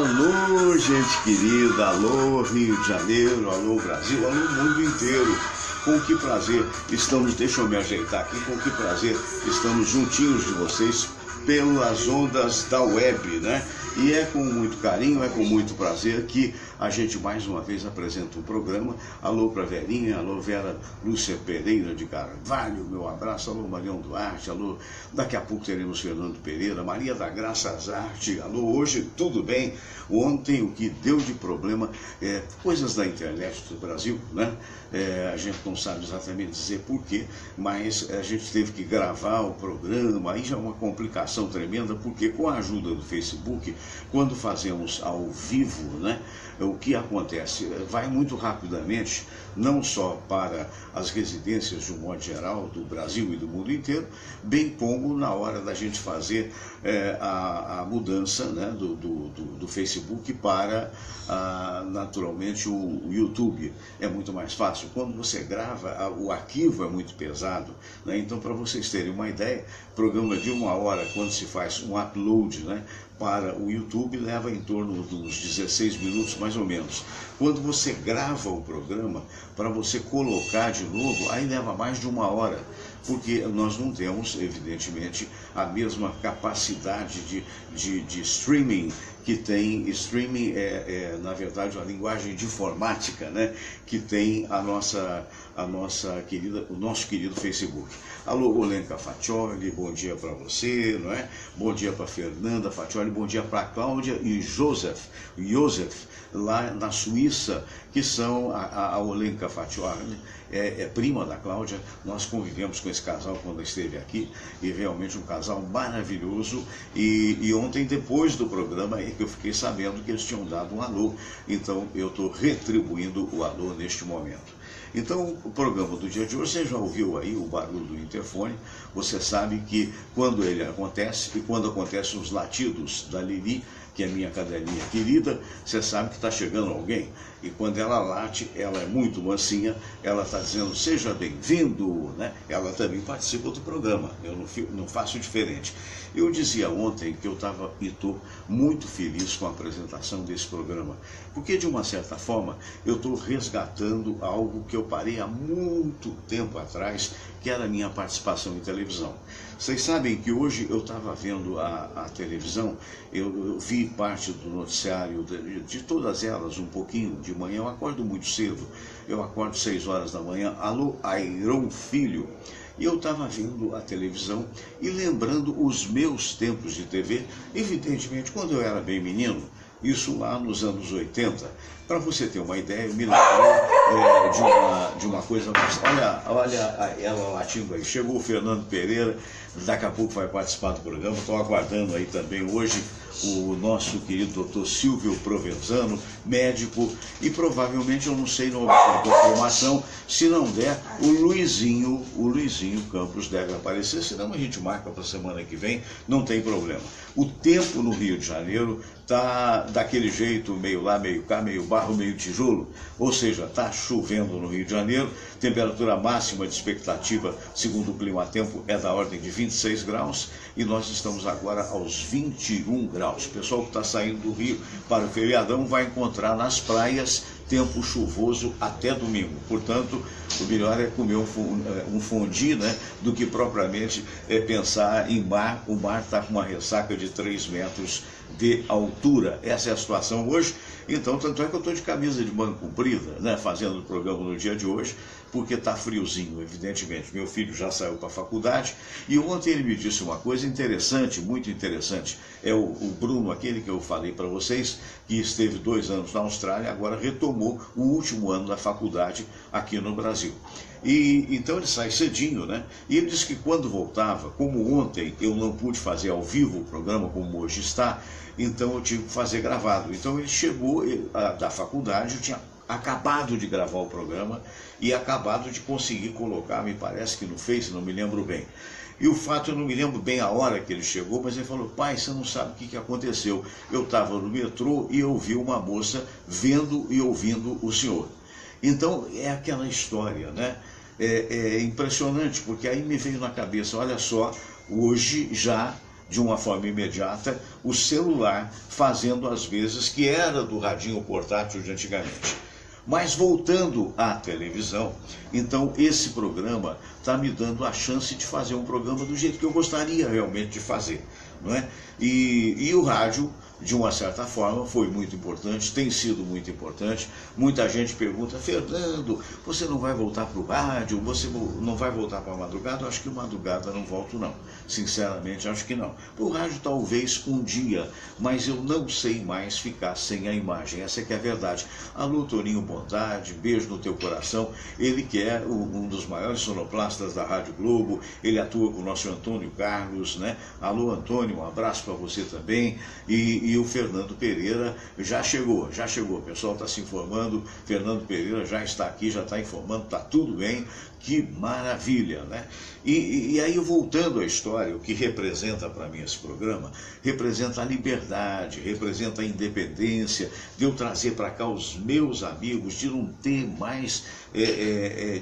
Alô, gente querida, alô Rio de Janeiro, alô Brasil, alô mundo inteiro. Com que prazer estamos, deixa eu me ajeitar aqui, com que prazer estamos juntinhos de vocês pelas ondas da web, né? E é com muito carinho, é com muito prazer que a gente mais uma vez apresenta um programa. Alô pra Verinha, alô Vera Lúcia Pereira de Carvalho, meu abraço, alô Marião Duarte, alô, daqui a pouco teremos Fernando Pereira, Maria da Graça Azarte, alô, hoje tudo bem? Ontem o que deu de problema, coisas da internet do Brasil, né? A gente não sabe exatamente dizer porquê, mas a gente teve que gravar o programa, aí já é uma complicação tremenda, porque com a ajuda do Facebook, quando fazemos ao vivo, né, o que acontece? Vai muito rapidamente, não só para as residências de um modo geral, do Brasil e do mundo inteiro, bem como na hora da gente fazer a mudança, né, do Facebook para, naturalmente, o YouTube. É muito mais fácil. Quando você grava, o arquivo é muito pesado, né? Então, para vocês terem uma ideia, programa de 1 hora, quando se faz um upload, né, para o YouTube, leva em torno dos 16 minutos, mais ou menos. Quando você grava o programa, para você colocar de novo, aí leva mais de 1 hora, porque nós não temos, evidentemente, a mesma capacidade de streaming que tem. Streaming na verdade, uma linguagem de informática, né, que tem o nosso querido Facebook. Alô, Olenka Faccioli, bom dia para você, não é? Bom dia para Fernanda Faccioli, bom dia para Cláudia e Joseph, lá na Suíça, que são a Olenka Faccioli, é prima da Cláudia. Nós convivemos com esse casal quando esteve aqui, e realmente um casal maravilhoso, e ontem, depois do programa, é que eu fiquei sabendo que eles tinham dado um alô, então eu estou retribuindo o alô neste momento. Então, o programa do dia de hoje, você já ouviu aí o barulho do interfone, você sabe que quando ele acontece, e quando acontecem os latidos da Lili, que é minha cadelinha querida, você sabe que está chegando alguém. E quando ela late, ela é muito mansinha, ela está dizendo, seja bem-vindo, né? Ela também participa do programa, eu não faço diferente. Eu dizia ontem que eu estava e estou muito feliz com a apresentação desse programa, porque de uma certa forma eu estou resgatando algo que eu parei há muito tempo atrás, que era a minha participação em televisão. Vocês sabem que hoje eu estava vendo a televisão, eu vi parte do noticiário de todas elas, um pouquinho de manhã. Eu acordo muito cedo, eu acordo 6 horas da manhã, alô, Airon Filho. E eu estava vendo a televisão e lembrando os meus tempos de TV, evidentemente quando eu era bem menino, isso lá nos anos 80. Para você ter uma ideia, eu me lembrei de uma coisa, mas olha ela latindo aí. Chegou o Fernando Pereira, daqui a pouco vai participar do programa. Estou aguardando aí também hoje o nosso querido doutor Silvio Provenzano, médico, e provavelmente, eu não sei a confirmação, se não der, o Luizinho Campos deve aparecer, senão a gente marca para a semana que vem, não tem problema. O tempo no Rio de Janeiro tá daquele jeito, meio lá, meio cá, meio barro, meio tijolo, ou seja, tá chovendo no Rio de Janeiro, temperatura máxima de expectativa, segundo o Climatempo, é da ordem de 26 graus, e nós estamos agora aos 21 graus. O pessoal que está saindo do Rio para o feriadão vai encontrar nas praias tempo chuvoso até domingo. Portanto, o melhor é comer um fondue, né, do que propriamente pensar em mar. O mar está com uma ressaca de 3 metros de altura. Essa é a situação hoje. Então, tanto é que eu estou de camisa de manga comprida, né, fazendo o programa no dia de hoje, porque está friozinho, evidentemente. Meu filho já saiu para a faculdade, e ontem ele me disse uma coisa interessante, muito interessante. É o Bruno, aquele que eu falei para vocês, que esteve 2 anos na Austrália, agora retomou o último ano da faculdade aqui no Brasil. E então ele sai cedinho, né? E ele disse que quando voltava, como ontem eu não pude fazer ao vivo o programa como hoje está, então eu tive que fazer gravado. Então ele chegou da faculdade, eu tinha acabado de gravar o programa e acabado de conseguir colocar, me parece que no Face, não me lembro bem. E o fato, eu não me lembro bem a hora que ele chegou, mas ele falou, pai, você não sabe o que aconteceu. Eu estava no metrô e eu vi uma moça vendo e ouvindo o senhor. Então é aquela história, né? É impressionante, porque aí me veio na cabeça, olha só, hoje já de uma forma imediata o celular, fazendo as vezes que era do radinho portátil de antigamente. Mas voltando à televisão, então esse programa está me dando a chance de fazer um programa do jeito que eu gostaria realmente de fazer, não é? E o rádio, de uma certa forma, foi muito importante, tem sido muito importante. Muita gente pergunta: Fernando, você não vai voltar para o rádio? Você não vai voltar para a madrugada? Eu acho que madrugada não volto, não. Sinceramente, acho que não. Para o rádio, talvez um dia, mas eu não sei mais ficar sem a imagem. Essa é que é a verdade. Alô, Toninho Bondade, beijo no teu coração. Ele que é um dos maiores sonoplastas da Rádio Globo, ele atua com o nosso Antônio Carlos, né? Alô, Antônio, um abraço para você também. E o Fernando Pereira já chegou, o pessoal está se informando, Fernando Pereira já está aqui, já está informando, está tudo bem, que maravilha, né? E aí, voltando à história, o que representa para mim esse programa, representa a liberdade, representa a independência, de eu trazer para cá os meus amigos, de não ter mais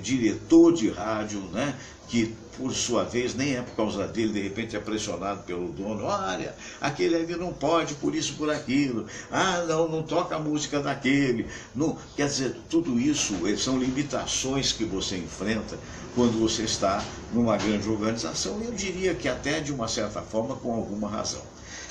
diretor de rádio, né? Que, por sua vez, nem é por causa dele, de repente é pressionado pelo dono: olha, aquele ali não pode, por isso, por aquilo, não toca a música daquele. Não, quer dizer, tudo isso são limitações que você enfrenta quando você está numa grande organização, e eu diria que até de uma certa forma com alguma razão.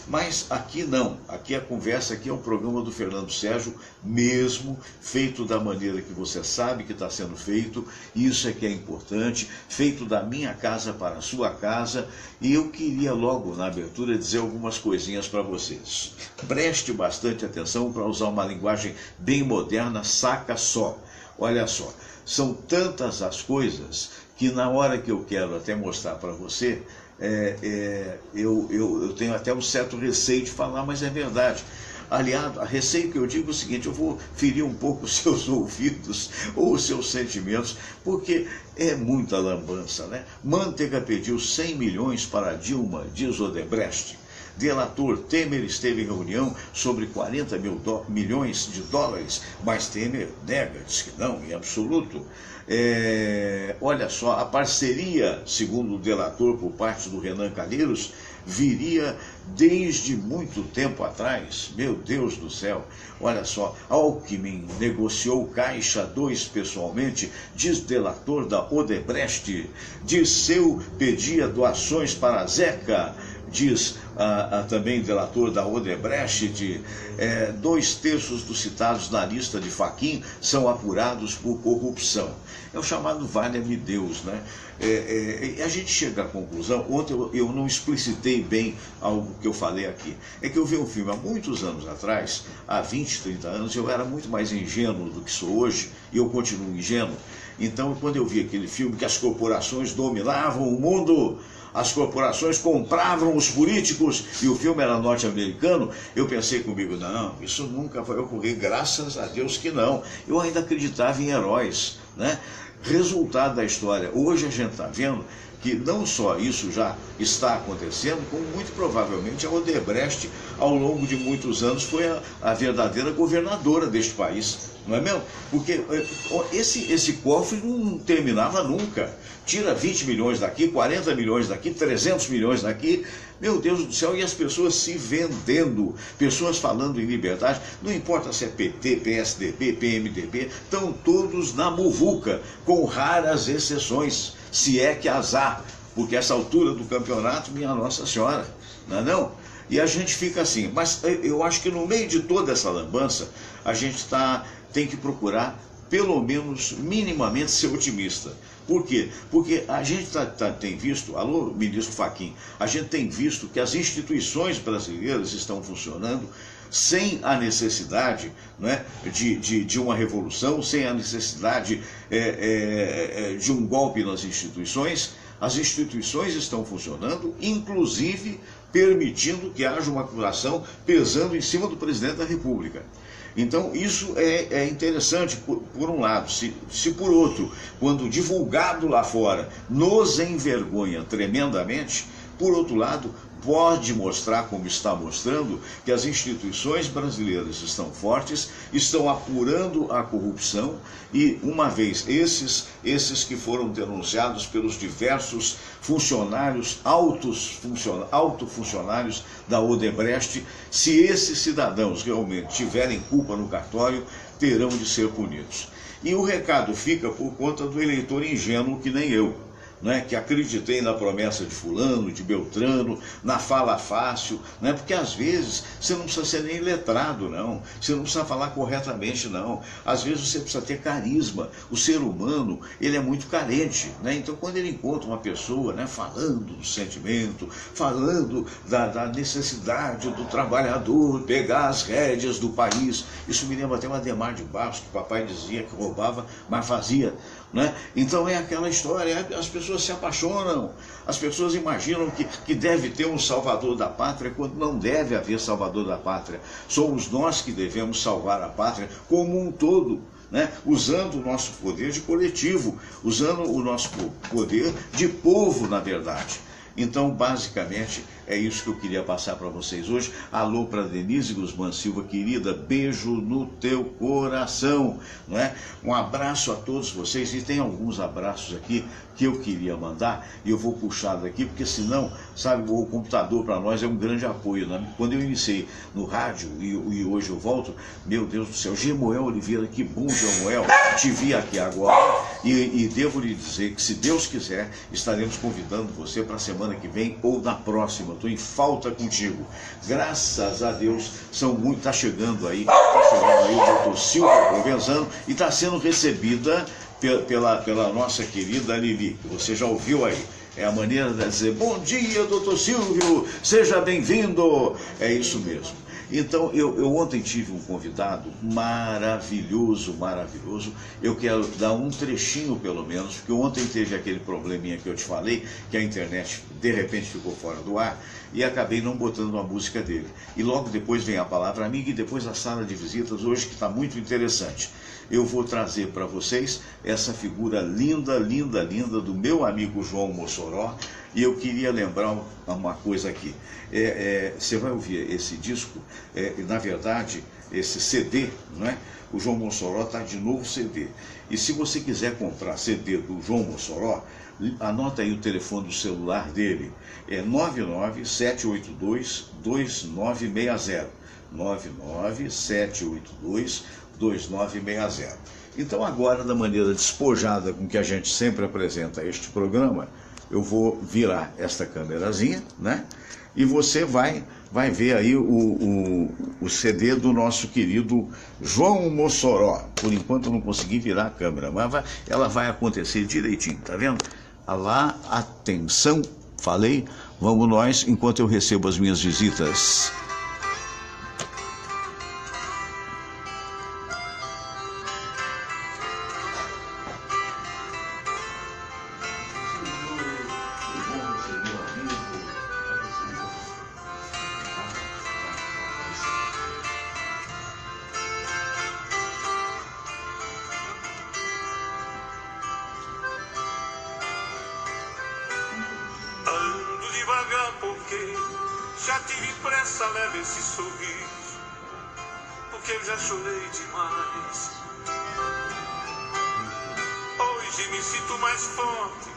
Mas aqui não, aqui a conversa, aqui é um programa do Fernando Sérgio mesmo, feito da maneira que você sabe que está sendo feito, isso é que é importante, feito da minha casa para a sua casa. E eu queria logo na abertura dizer algumas coisinhas para vocês. Preste bastante atenção, para usar uma linguagem bem moderna, saca só. Olha só, são tantas as coisas que na hora que eu quero até mostrar para você, eu tenho até um certo receio de falar, mas é verdade. Aliás, a receio que eu digo é o seguinte: eu vou ferir um pouco os seus ouvidos ou os seus sentimentos, porque é muita lambança, né? Manteiga pediu 100 milhões para Dilma, diz Odebrecht. Delator: Temer esteve em reunião sobre 40 milhões de dólares, mas Temer nega, diz que não, em absoluto. Olha só, a parceria, segundo o delator, por parte do Renan Calheiros, viria desde muito tempo atrás. Meu Deus do céu, olha só, Alckmin negociou Caixa 2 pessoalmente, diz delator da Odebrecht. Dirceu pedia doações para a Zeca, diz também delator da Odebrecht. 2/3 dos citados na lista de Fachin são apurados por corrupção. É o chamado valha-me Deus, né? A gente chega à conclusão. Ontem eu não explicitei bem algo que eu falei aqui. É que eu vi um filme há muitos anos atrás, há 20, 30 anos, eu era muito mais ingênuo do que sou hoje, e eu continuo ingênuo. Então, quando eu vi aquele filme que as corporações dominavam o mundo, as corporações compravam os políticos, e o filme era norte-americano, eu pensei comigo: não, isso nunca vai ocorrer, graças a Deus que não. Eu ainda acreditava em heróis, né? Resultado da história, hoje a gente está vendo que não só isso já está acontecendo, como muito provavelmente a Odebrecht, ao longo de muitos anos, foi a verdadeira governadora deste país, não é mesmo? Porque esse cofre não terminava nunca. Tira 20 milhões daqui, 40 milhões daqui, 300 milhões daqui, meu Deus do céu, e as pessoas se vendendo, pessoas falando em liberdade, não importa se é PT, PSDB, PMDB, estão todos na muvuca, com raras exceções, se é que azar, porque essa altura do campeonato, minha Nossa Senhora, não é não? E a gente fica assim. Mas eu acho que no meio de toda essa lambança, a gente tem que procurar, pelo menos minimamente, ser otimista. Por quê? Porque a gente tem visto, alô, ministro Fachin, a gente tem visto que as instituições brasileiras estão funcionando sem a necessidade, né, de uma revolução, sem a necessidade de um golpe nas instituições. As instituições estão funcionando, inclusive permitindo que haja uma acusação pesando em cima do presidente da República. Então, isso é interessante por um lado. Se por outro, quando divulgado lá fora, nos envergonha tremendamente, Por outro lado, pode mostrar, como está mostrando, que as instituições brasileiras estão fortes, estão apurando a corrupção e, uma vez esses que foram denunciados pelos diversos funcionários, altos funcionários da Odebrecht, se esses cidadãos realmente tiverem culpa no cartório, terão de ser punidos. E o recado fica por conta do eleitor ingênuo que nem eu, né, que acreditei na promessa de fulano, de Beltrano, na fala fácil, né, porque às vezes você não precisa ser nem letrado, não, você não precisa falar corretamente, não, às vezes você precisa ter carisma. O ser humano, ele é muito carente, né, então quando ele encontra uma pessoa, né, falando do sentimento, falando da necessidade do trabalhador pegar as rédeas do país, isso me lembra até o Adhemar de Barros, que o papai dizia que roubava, mas fazia, né? Então é aquela história, as pessoas se apaixonam, as pessoas imaginam que deve ter um salvador da pátria, quando não deve haver salvador da pátria. Somos nós que devemos salvar a pátria como um todo, né? Usando o nosso poder de coletivo, usando o nosso poder de povo, na verdade. Então, basicamente, é isso que eu queria passar para vocês hoje. Alô para Denise Guzmán Silva, querida, beijo no teu coração, não é? Um abraço a todos vocês, e tem alguns abraços aqui que eu queria mandar, e eu vou puxar daqui, porque senão, sabe, o computador para nós é um grande apoio, né? Quando eu iniciei no rádio, e hoje eu volto, meu Deus do céu, Gemuel Oliveira, que bom, Gemuel, te vi aqui agora, e devo lhe dizer que, se Deus quiser, estaremos convidando você para a semana que vem, ou na próxima. Estou em falta contigo. Graças a Deus, está chegando aí o doutor Silvio Provenzano, e está sendo recebida pela nossa querida Lili, que você já ouviu aí. É a maneira de dizer: bom dia, doutor Silvio, seja bem-vindo. É isso mesmo. Então, eu ontem tive um convidado maravilhoso, maravilhoso. Eu quero dar um trechinho, pelo menos, porque ontem teve aquele probleminha que eu te falei, que a internet, de repente, ficou fora do ar, e acabei não botando a música dele. E logo depois vem a palavra amiga, e depois a sala de visitas, hoje, que está muito interessante. Eu vou trazer para vocês essa figura linda, linda, linda do meu amigo João Mossoró. E eu queria lembrar uma coisa aqui. Você vai ouvir esse disco, na verdade, esse CD, não é? O João Mossoró está de novo CD. E se você quiser comprar CD do João Mossoró, anota aí o telefone do celular dele. É 997822960. 997822960. Então, agora, da maneira despojada com que a gente sempre apresenta este programa, eu vou virar esta câmerazinha, né? E você vai ver aí o CD do nosso querido João Mossoró. Por enquanto eu não consegui virar a câmera, mas ela vai acontecer direitinho, tá vendo? Lá, atenção, falei, vamos nós, enquanto eu recebo as minhas visitas. Porque já tive pressa, leve esse sorriso, porque eu já chorei demais. Hoje me sinto mais forte,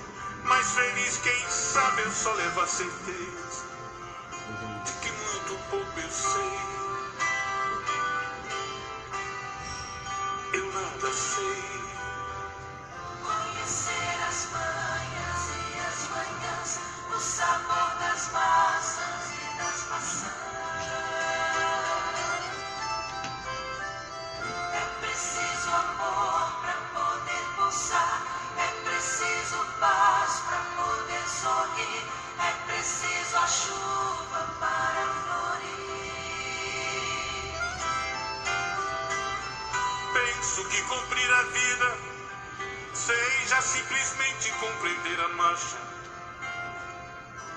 mais feliz, quem sabe eu só levo a certeza de que muito pouco eu sei. Eu nada sei. Conhecer as manhas e as manhãs, o sabor das massas e das maçãs. É preciso amor para poder pulsar, é preciso paz para poder sorrir, é preciso a chuva para florir. Penso que cumprir a vida seja simplesmente compreender a marcha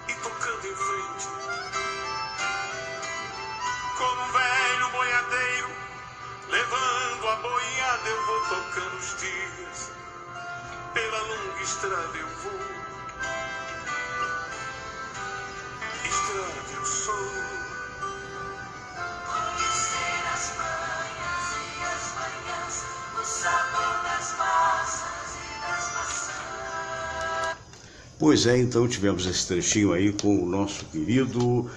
e tocando em frente. Como um velho boiadeiro, levando a boiada, eu vou tocando os dias. Pela longa estrada eu vou. Pois é, então tivemos esse trechinho aí com o nosso querido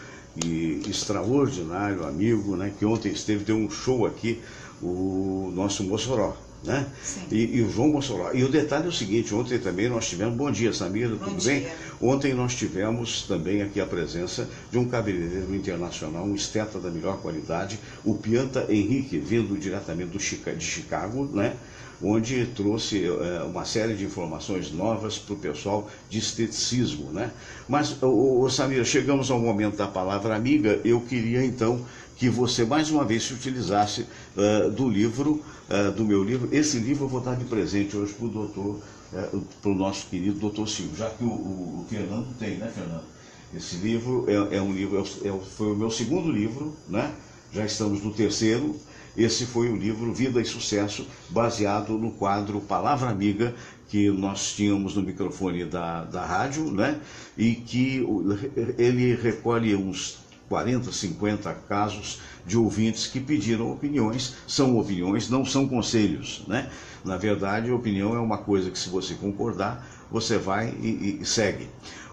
e extraordinário amigo, né, que ontem deu um show aqui, o nosso Mossoró, né? E o João Mossoró. E o detalhe é o seguinte, ontem também nós tivemos, bom dia Samira, tudo bem? Ontem nós tivemos também aqui a presença de um cabeleireiro internacional, um esteta da melhor qualidade, o Pianta Henrique, vindo diretamente de Chicago, né? Onde trouxe uma série de informações novas para o pessoal de esteticismo, né? Mas, Samira, chegamos ao momento da palavra amiga, eu queria então que você mais uma vez se utilizasse do meu livro. Esse livro eu vou dar de presente hoje para o nosso querido doutor Silvio, já que o Fernando tem, né, Fernando? Esse livro foi o meu segundo livro, né? Já estamos no terceiro. Esse foi o livro Vida e Sucesso, baseado no quadro Palavra Amiga, que nós tínhamos no microfone da rádio, né? E que ele recolhe uns 40, 50 casos de ouvintes que pediram opiniões. São opiniões, não são conselhos, né? Na verdade, a opinião é uma coisa que, se você concordar, você vai e segue.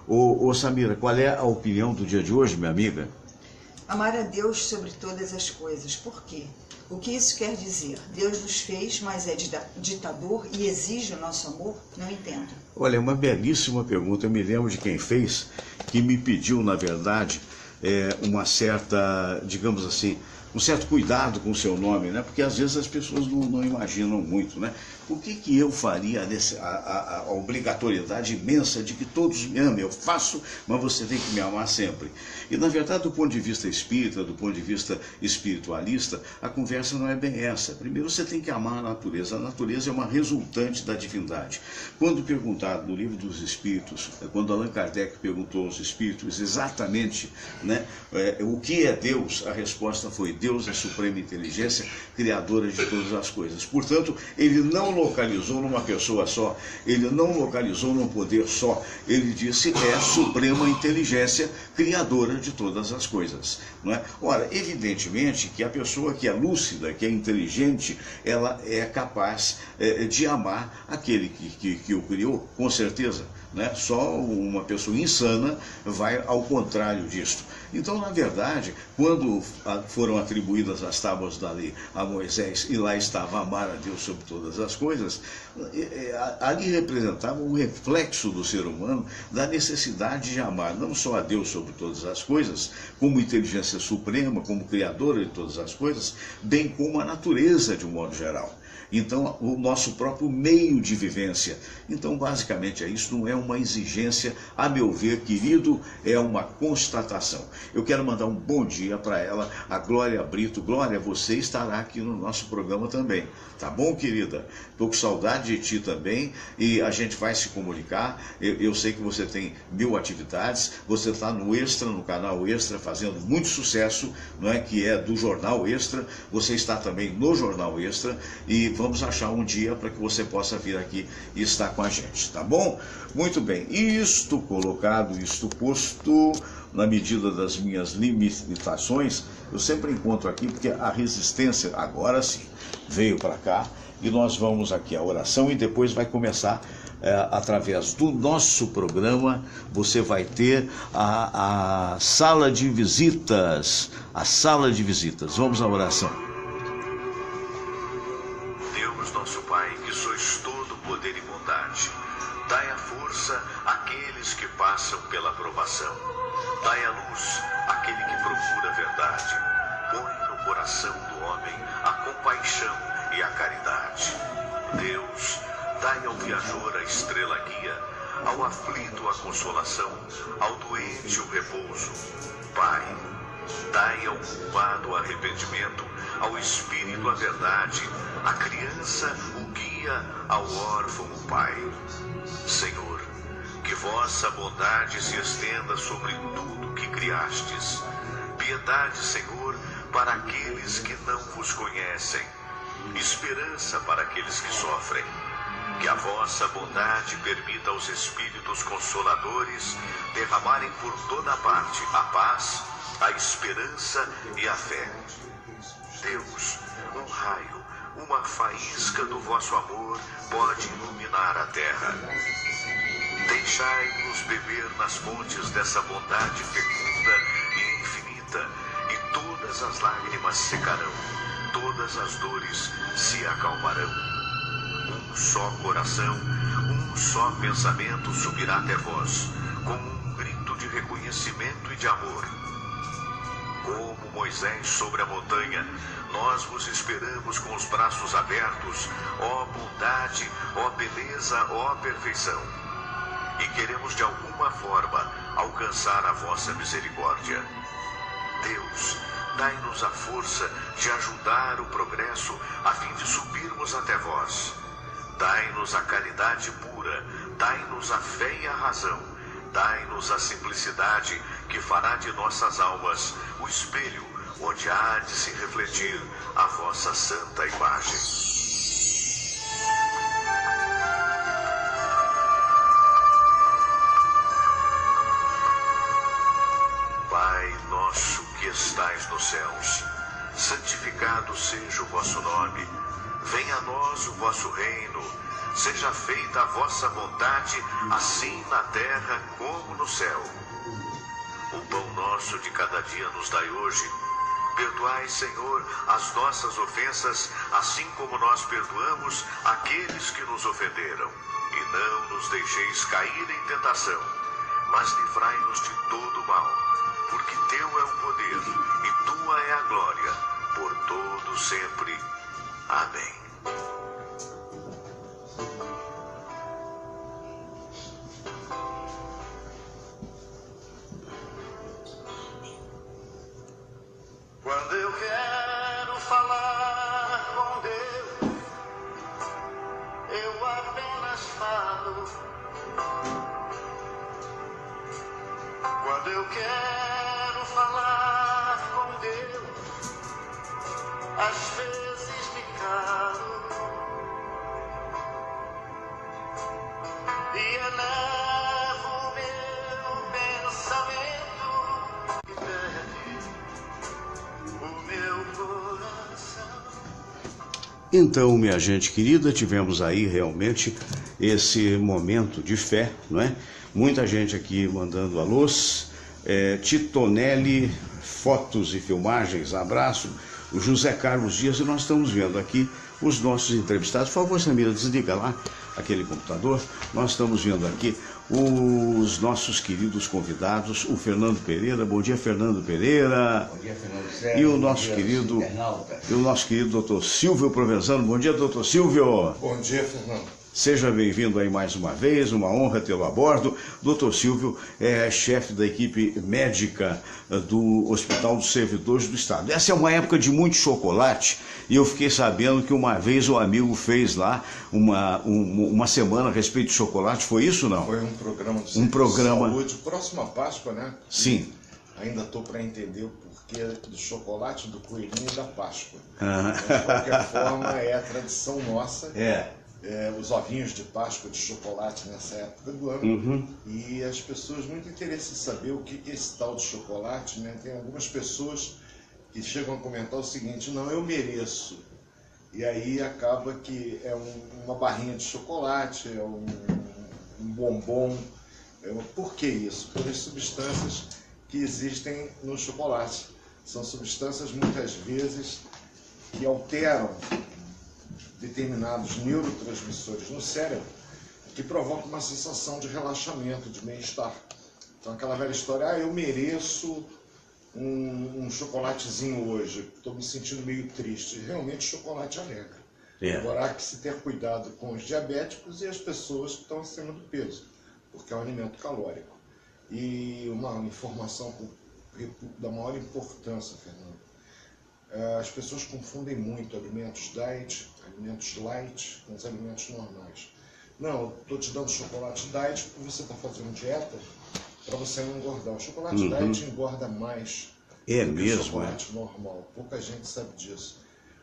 Ô Samira, qual é a opinião do dia de hoje, minha amiga? Amar a Deus sobre todas as coisas. Por quê? O que isso quer dizer? Deus nos fez, mas é ditador e exige o nosso amor? Não entendo. Olha, é uma belíssima pergunta. Eu me lembro de quem fez, que me pediu, na verdade, uma certa, digamos assim, um certo cuidado com o seu nome, né? Porque às vezes as pessoas não imaginam muito, né? Por que eu faria a obrigatoriedade imensa de que todos me amem? Eu faço, mas você tem que me amar sempre. E, na verdade, do ponto de vista espírita, do ponto de vista espiritualista, a conversa não é bem essa. Primeiro, você tem que amar a natureza. A natureza é uma resultante da divindade. Quando perguntado no Livro dos Espíritos, quando Allan Kardec perguntou aos espíritos exatamente, né, o que é Deus, a resposta foi: Deus é a suprema inteligência, criadora de todas as coisas. Portanto, ele não localizou numa pessoa só, ele não localizou num poder só, ele disse é a suprema inteligência criadora de todas as coisas, não é? Ora, evidentemente que a pessoa que é lúcida, que é inteligente, ela é capaz de amar aquele que o criou, com certeza, né? Só uma pessoa insana vai ao contrário disto. Então, na verdade, quando foram atribuídas as tábuas da lei a Moisés, e lá estava amar a Deus sobre todas as coisas, ali representava um reflexo do ser humano da necessidade de amar não só a Deus sobre todas as coisas, como inteligência suprema, como criadora de todas as coisas, bem como a natureza de um modo geral. Então, o nosso próprio meio de vivência. Então, basicamente, isso não é uma exigência, a meu ver, querido, é uma constatação. Eu quero mandar um bom dia para ela, a Glória Brito. Glória, você estará aqui no nosso programa também, tá bom, querida? Estou com saudade de ti também e a gente vai se comunicar. Eu sei que você tem 1000 atividades, você está no Extra, no canal Extra, fazendo muito sucesso, não é? Que é do Jornal Extra. Você está também no Jornal Extra e vamos achar um dia para que você possa vir aqui e estar com a gente, tá bom? Muito bem, isto colocado, isto posto, na medida das minhas limitações, eu sempre encontro aqui, porque a resistência, agora sim, veio para cá, e nós vamos aqui à oração e depois vai começar, através do nosso programa, você vai ter a sala de visitas, Vamos à oração. Nosso Pai, que sois todo poder e bondade, dai a força àqueles que passam pela provação. Dai a luz àquele que procura a verdade. Põe no coração do homem a compaixão e a caridade. Deus, dai ao viajor a estrela guia, ao aflito a consolação, ao doente o repouso. Pai, dai ao culpado o arrependimento, ao espírito a verdade, à criança o guia, ao órfão o pai. Senhor, que vossa bondade se estenda sobre tudo que criastes. Piedade, Senhor, para aqueles que não vos conhecem. Esperança para aqueles que sofrem. Que a vossa bondade permita aos espíritos consoladores derramarem por toda parte a paz, a esperança e a fé. Deus, um raio, uma faísca do vosso amor pode iluminar a terra. Deixai-nos beber nas fontes dessa bondade fecunda e infinita, e todas as lágrimas secarão, todas as dores se acalmarão. Um só coração, um só pensamento subirá até vós, como um grito de reconhecimento e de amor. Como Moisés sobre a montanha, nós vos esperamos com os braços abertos, ó bondade, ó beleza, ó perfeição. E queremos de alguma forma alcançar a vossa misericórdia. Deus, dai-nos a força de ajudar o progresso a fim de subirmos até vós. Dai-nos a caridade pura, dai-nos a fé e a razão, dai-nos a simplicidade que fará de nossas almas o espelho onde há de se refletir a vossa santa imagem. Pai nosso que estais nos céus, santificado seja o vosso nome. Venha a nós o vosso reino. Seja feita a vossa vontade, assim na terra como no céu. O pão nosso de cada dia nos dai hoje. Perdoai, Senhor, as nossas ofensas, assim como nós perdoamos aqueles que nos ofenderam. E não nos deixeis cair em tentação, mas livrai-nos de todo mal. Porque teu é o poder, e tua é a glória, por todo sempre. Amém. Quando eu quero falar com Deus, eu apenas falo. Quando eu quero falar com Deus, às vezes me calo e elevo o meu pensamento e pede o meu coração. Então, minha gente querida, tivemos aí realmente esse momento de fé, não é? Muita gente aqui mandando alôs, Titonelli, fotos e filmagens, abraço, o José Carlos Dias, e nós estamos vendo aqui os nossos entrevistados. Por favor, Samira, desliga lá aquele computador. Nós estamos vendo aqui os nossos queridos convidados, o Fernando Pereira. Bom dia, Fernando Pereira. Bom dia, Fernando Sérgio. E o nosso querido doutor Silvio Provenzano. Bom dia, doutor Silvio. Bom dia, Fernando. Seja bem-vindo aí mais uma vez, uma honra tê-lo a bordo. Dr. Silvio é chefe da equipe médica do Hospital dos Servidores do Estado. Essa é uma época de muito chocolate e eu fiquei sabendo que uma vez o amigo fez lá uma semana a respeito de chocolate. Foi isso, não? Foi um programa de saúde, próximo à Páscoa, né? Sim. Ainda estou para entender o porquê do chocolate, do coelhinho e da Páscoa. Mas, de qualquer forma, é a tradição nossa. Os ovinhos de Páscoa de chocolate nessa época do ano. E as pessoas muito interessam em saber o que é esse tal de chocolate, né? Tem algumas pessoas que chegam a comentar o seguinte: não, eu mereço. E aí acaba que é uma barrinha de chocolate, é um bombom. Por que isso? Pelas substâncias que existem no chocolate. São substâncias muitas vezes que alteram determinados neurotransmissores no cérebro que provocam uma sensação de relaxamento, de bem-estar. Então aquela velha história, eu mereço um chocolatezinho hoje, estou me sentindo meio triste. Realmente chocolate alegra. Agora há que se ter cuidado com os diabéticos e as pessoas que estão acima do peso, porque é um alimento calórico. E uma informação da maior importância, Fernando. As pessoas confundem muito alimentos diet, alimentos light com os alimentos normais. Não, estou te dando chocolate diet porque você está fazendo dieta para você não engordar. O chocolate diet engorda mais do que o chocolate normal. Pouca gente sabe disso.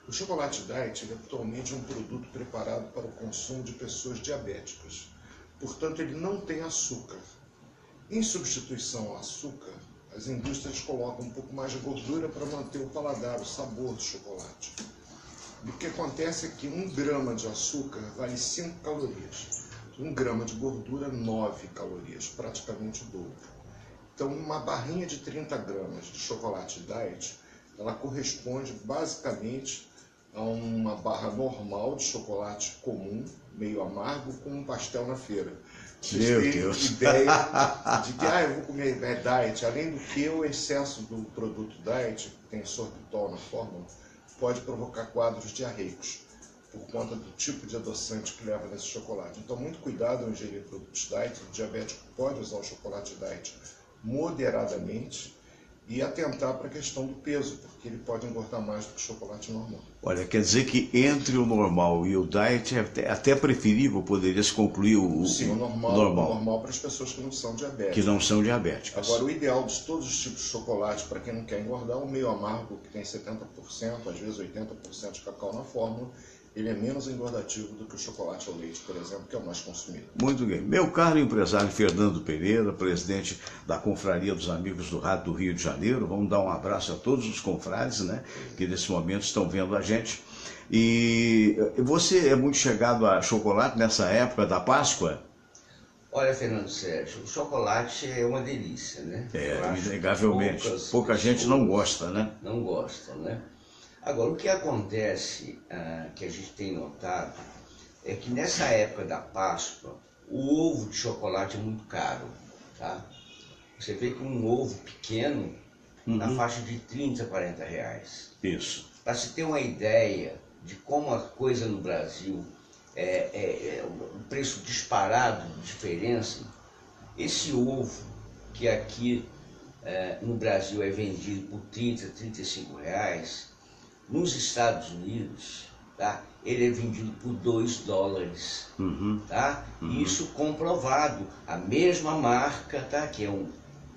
O chocolate diet ele atualmente é um produto preparado para o consumo de pessoas diabéticas. Portanto, ele não tem açúcar. Em substituição ao açúcar, as indústrias colocam um pouco mais de gordura para manter o paladar, o sabor do chocolate. O que acontece é que 1 grama de açúcar vale 5 calorias. 1 grama de gordura, 9 calorias, praticamente o dobro. Então, uma barrinha de 30 gramas de chocolate diet, ela corresponde basicamente a uma barra normal de chocolate comum, meio amargo, com um pastel na feira. Meu Vocês têm Deus. ideia de que eu vou comer diet, além do que o excesso do produto diet, que tem sorbitol na fórmula, pode provocar quadros diarreicos, por conta do tipo de adoçante que leva nesse chocolate. Então, muito cuidado ao ingerir produtos diet. O diabético pode usar o chocolate diet moderadamente e atentar para a questão do peso, porque ele pode engordar mais do que o chocolate normal. Olha, quer dizer que entre o normal e o diet é até preferível, poderia se concluir Sim, o normal para as pessoas que não são diabéticas. Que não são diabéticas. Agora, o ideal de todos os tipos de chocolate, para quem não quer engordar, o meio amargo, que tem 70%, às vezes 80% de cacau na fórmula, ele é menos engordativo do que o chocolate ao leite, por exemplo, que é o mais consumido. Muito bem. Meu caro empresário Fernando Pereira, presidente da Confraria dos Amigos do Rádio do Rio de Janeiro, vamos dar um abraço a todos os confrades, né, que nesse momento estão vendo a gente. E você é muito chegado a chocolate nessa época da Páscoa? Olha, Fernando Sérgio, o chocolate é uma delícia, né? Inegavelmente. Pouca gente não gosta, né? Não gostam, né? Agora, o que acontece, que a gente tem notado, é que nessa época da Páscoa, o ovo de chocolate é muito caro, tá? Você vê que um ovo pequeno, na faixa de 30 a 40 reais. Isso. Para se ter uma ideia de como a coisa no Brasil um preço disparado de diferença, esse ovo que aqui no Brasil é vendido por 30, 35 reais, nos Estados Unidos, tá, ele é vendido por 2 dólares, tá? Isso comprovado, a mesma marca, tá, que é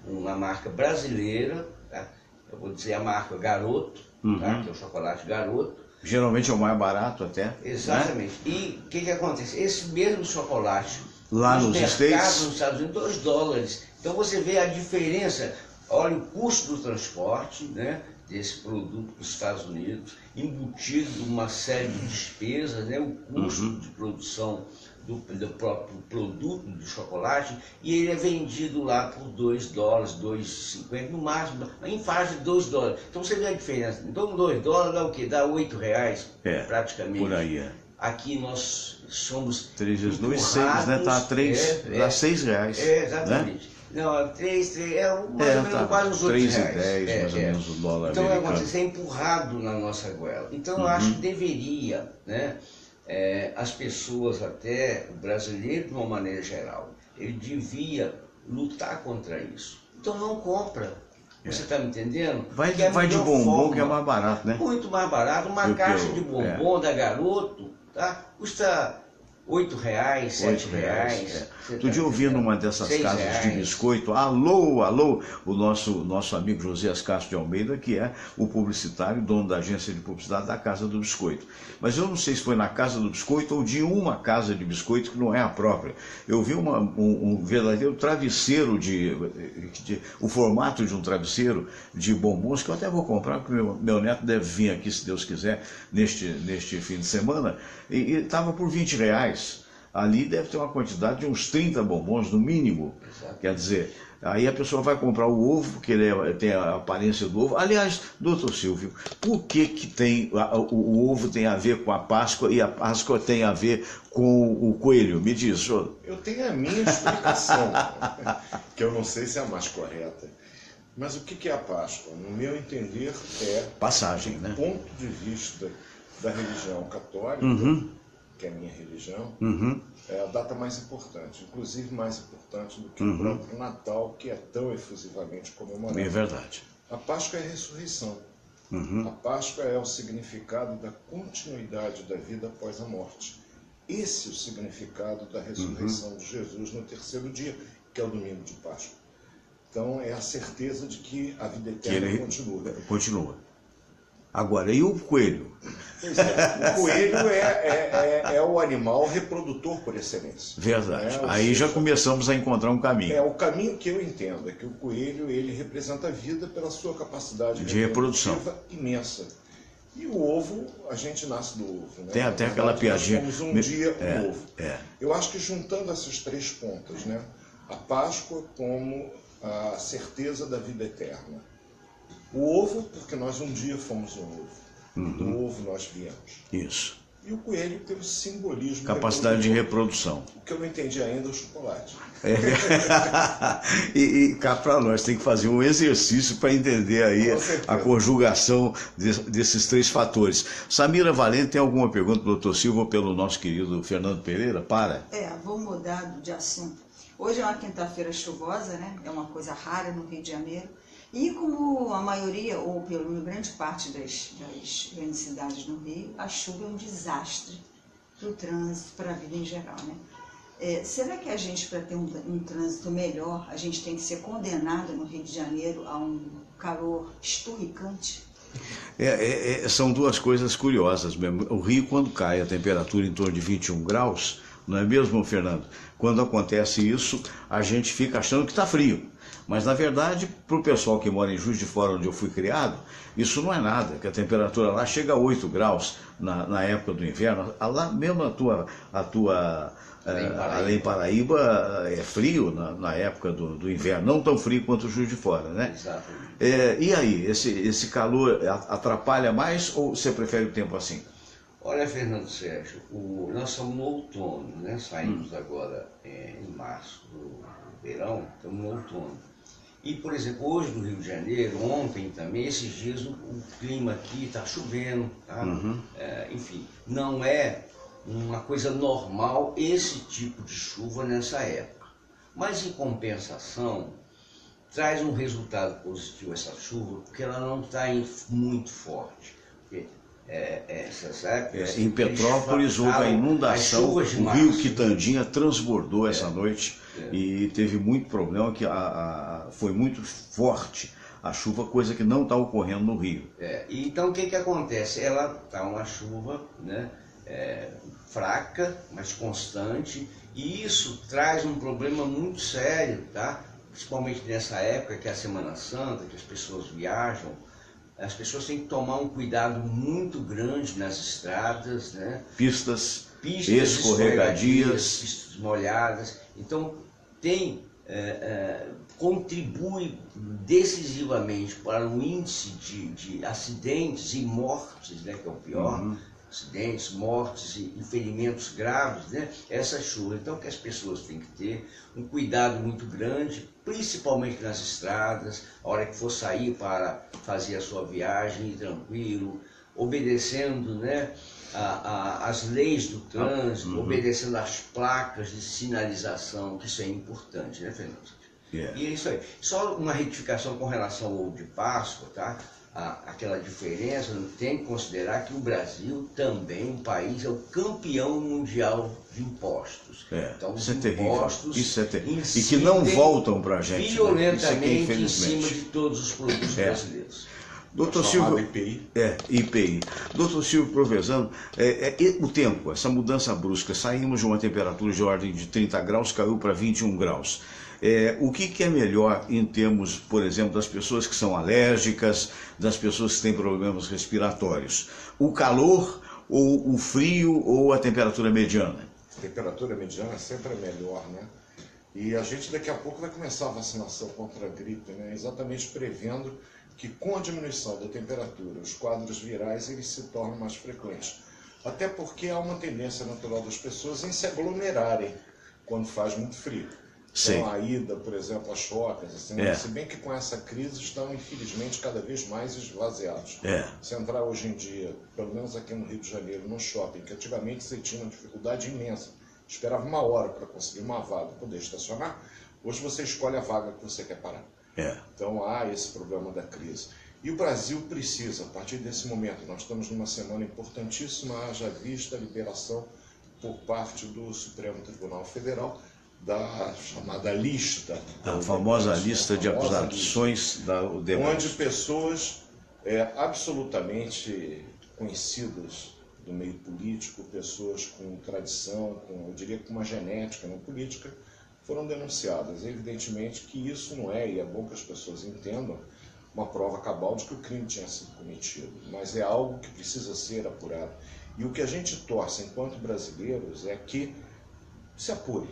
uma marca brasileira, tá? Eu vou dizer a marca Garoto, tá, que é o chocolate Garoto. Geralmente é o mais barato até. Exatamente. Né? E o que acontece? Esse mesmo chocolate, lá nos mercados nos Estados Unidos, 2 dólares. Então você vê a diferença, olha o custo do transporte, né, desse produto dos Estados Unidos, embutido uma série de despesas, né, o custo de produção do próprio produto do chocolate, e ele é vendido lá por 2 dólares, 2,50 no máximo, em faixa de 2 dólares. Então você vê a diferença. Então 2 dólares dá o quê? Dá 8 reais praticamente. Por aí Aqui nós somos 3 vezes 2, 6, né? Tá 3, dá 6 reais. Exatamente. Né? Não, 3, mais ou menos quase uns 8 reais. 3,10 mais ou menos o dólar então americano. Então é empurrado na nossa goela. Então eu acho que deveria, né, as pessoas, até o brasileiro de uma maneira geral, ele devia lutar contra isso. Então não compra. Você está me entendendo? Vai de bombom, que é mais barato, né? Muito mais barato. Uma caixa de bombom da Garoto, tá, custa 8 reais, 7 reais. Outro dia eu vi numa dessas casas de biscoito, alô, o nosso amigo Josias Castro de Almeida, que é o publicitário, dono da agência de publicidade da Casa do Biscoito. Mas eu não sei se foi na Casa do Biscoito ou de uma casa de biscoito que não é a própria. Eu vi um verdadeiro travesseiro o formato de um travesseiro de bombons, que eu até vou comprar, porque meu neto deve vir aqui, se Deus quiser, neste fim de semana, e estava por 20 reais. Ali deve ter uma quantidade de uns 30 bombons, no mínimo. Exato. Quer dizer, aí a pessoa vai comprar o ovo, porque ele tem a aparência do ovo. Aliás, doutor Silvio, por que o ovo tem a ver com a Páscoa e a Páscoa tem a ver com o coelho? Me diz, senhor. Eu tenho a minha explicação, que eu não sei se é a mais correta. Mas o que é a Páscoa? No meu entender, passagem, né? Do ponto de vista da religião católica, que é a minha religião, é a data mais importante, inclusive mais importante do que o próprio Natal, que é tão efusivamente comemorado. É verdade. A Páscoa é a ressurreição. A Páscoa é o significado da continuidade da vida após a morte. Esse é o significado da ressurreição de Jesus no terceiro dia, que é o domingo de Páscoa. Então é a certeza de que a vida eterna continua. Agora, e o coelho? Pois é, o coelho é o animal reprodutor por excelência. Verdade. Aí já começamos a encontrar um caminho. O caminho que eu entendo é que o coelho ele representa a vida pela sua capacidade de reprodução imensa. E o ovo, a gente nasce do ovo, né? Tem até aquela piadinha. Nós somos um dia um ovo. É. Eu acho que juntando essas três pontas, né? A Páscoa como a certeza da vida eterna. O ovo, porque nós um dia fomos um ovo. Do ovo nós viemos. Isso. E o coelho pelo simbolismo. Capacidade de reprodução. O que eu não entendi ainda é o chocolate. E cá para nós tem que fazer um exercício para entender aí a conjugação desses três fatores. Samira Valente tem alguma pergunta para o Dr. Silva ou pelo nosso querido Fernando Pereira? Vou mudar de assunto. Hoje é uma quinta-feira chuvosa, né? É uma coisa rara no Rio de Janeiro. E como a maioria, ou pelo grande parte das grandes cidades no Rio, a chuva é um desastre para o trânsito, para a vida em geral, né? Será que a gente, para ter um trânsito melhor, a gente tem que ser condenado no Rio de Janeiro a um calor esturricante? São duas coisas curiosas mesmo. O Rio, quando cai a temperatura em torno de 21 graus, não é mesmo, Fernando? Quando acontece isso, a gente fica achando que está frio. Mas, na verdade, para o pessoal que mora em Juiz de Fora, onde eu fui criado, isso não é nada, que a temperatura lá chega a 8 graus na época do inverno. Lá mesmo além Paraíba é frio na época do inverno, não tão frio quanto o Juiz de Fora, né? Exatamente. E aí, esse calor atrapalha mais ou você prefere o tempo assim? Olha, Fernando Sérgio, nós estamos no outono, né? Saímos agora em março do verão, estamos no outono. E, por exemplo, hoje no Rio de Janeiro, ontem também, esses dias o clima aqui está chovendo, tá? Enfim, não é uma coisa normal esse tipo de chuva nessa época. Mas, em compensação, traz um resultado positivo essa chuva, porque ela não está muito forte. Porque, essas épocas, em Petrópolis houve a inundação, o rio Quitandinha transbordou essa noite e teve muito problema, que foi muito forte a chuva, coisa que não está ocorrendo no Rio. Então o que acontece? Ela está uma chuva, né, fraca, mas constante, e isso traz um problema muito sério, tá? Principalmente nessa época que é a Semana Santa, que as pessoas viajam. As pessoas têm que tomar um cuidado muito grande nas estradas, né? Pistas escorregadias, pistas molhadas. Então, contribui decisivamente para o índice de acidentes e mortes, né? Que é o pior. Acidentes, mortes e ferimentos graves, né? Essa chuva. Então, que as pessoas têm que ter um cuidado muito grande, principalmente nas estradas, a hora que for sair para fazer a sua viagem, tranquilo, obedecendo, né, as leis do trânsito, obedecendo as placas de sinalização, que isso é importante, né, Fernando? E é isso aí. Só uma retificação com relação ao ovo de Páscoa, tá? Aquela diferença, tem que considerar que o Brasil também, um país, é o campeão mundial de impostos. Então, isso é terrível. Isso é terrível. E que não voltam para a gente. Violentamente em cima de todos os produtos brasileiros. Doutor Silvio, IPI. IPI. Doutor Silvio Provenzano, o tempo, essa mudança brusca, saímos de uma temperatura de ordem de 30 graus, caiu para 21 graus. O que é melhor em termos, por exemplo, das pessoas que são alérgicas, das pessoas que têm problemas respiratórios? O calor, ou o frio, ou a temperatura mediana? A temperatura mediana sempre é melhor, né? E a gente daqui a pouco vai começar a vacinação contra a gripe, né? Exatamente prevendo que com a diminuição da temperatura, os quadros virais eles se tornam mais frequentes. Até porque há uma tendência natural das pessoas em se aglomerarem quando faz muito frio. Então, a ida, por exemplo, às shoppings, assim, se bem que com essa crise estão, infelizmente, cada vez mais esvaziados. Se entrar hoje em dia, pelo menos aqui no Rio de Janeiro, no shopping, que antigamente você tinha uma dificuldade imensa, esperava 1 hora para conseguir uma vaga, poder estacionar, hoje você escolhe a vaga que você quer parar. Então há esse problema da crise. E o Brasil precisa, a partir desse momento, nós estamos numa semana importantíssima, haja vista a liberação por parte do Supremo Tribunal Federal da chamada lista. A famosa lista de acusações do debate. Onde pessoas absolutamente conhecidas do meio político, pessoas com tradição, eu diria com uma genética na política, foram denunciadas. Evidentemente que isso não é, e é bom que as pessoas entendam, uma prova cabal de que o crime tinha sido cometido, mas é algo que precisa ser apurado. E o que a gente torce enquanto brasileiros é que se apure,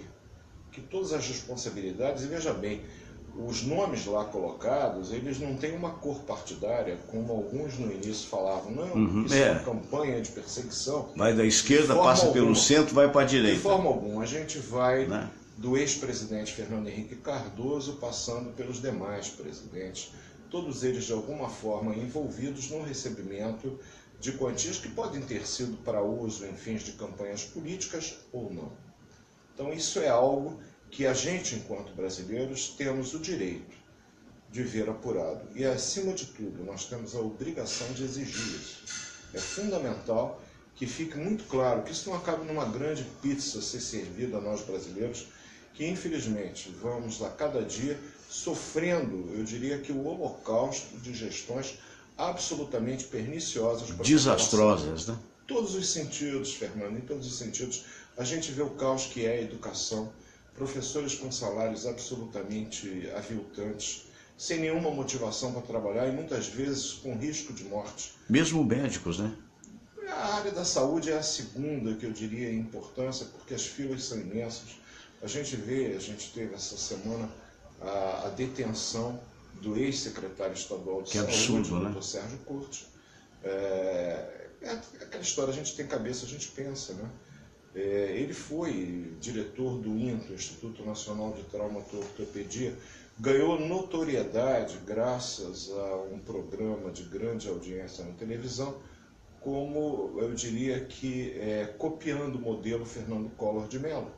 que todas as responsabilidades, e veja bem, os nomes lá colocados, eles não têm uma cor partidária, como alguns no início falavam, não, isso é uma campanha de perseguição. Vai da esquerda, passa pelo centro, vai para a direita. De forma alguma, a gente vai do ex-presidente Fernando Henrique Cardoso, passando pelos demais presidentes, todos eles de alguma forma envolvidos no recebimento de quantias que podem ter sido para uso em fins de campanhas políticas ou não. Então isso é algo que a gente, enquanto brasileiros, temos o direito de ver apurado. E, acima de tudo, nós temos a obrigação de exigir isso. É fundamental que fique muito claro que isso não acabe numa grande pizza ser servida a nós brasileiros, que, infelizmente, vamos a cada dia sofrendo, eu diria que o holocausto de gestões absolutamente perniciosas. Desastrosas, né? Em todos os sentidos, Fernando, em todos os sentidos. A gente vê o caos que é a educação, professores com salários absolutamente aviltantes, sem nenhuma motivação para trabalhar e muitas vezes com risco de morte. Mesmo médicos, né? A área da saúde é a segunda que eu diria em importância, porque as filas são imensas. A gente teve essa semana a detenção do ex-secretário estadual de Saúde, absurdo, o Dr. Sérgio Curti. É aquela história, a gente tem cabeça, a gente pensa, né? Ele foi diretor do INTO, Instituto Nacional de Traumatologia, ganhou notoriedade graças a um programa de grande audiência na televisão, como eu diria que copiando o modelo Fernando Collor de Mello.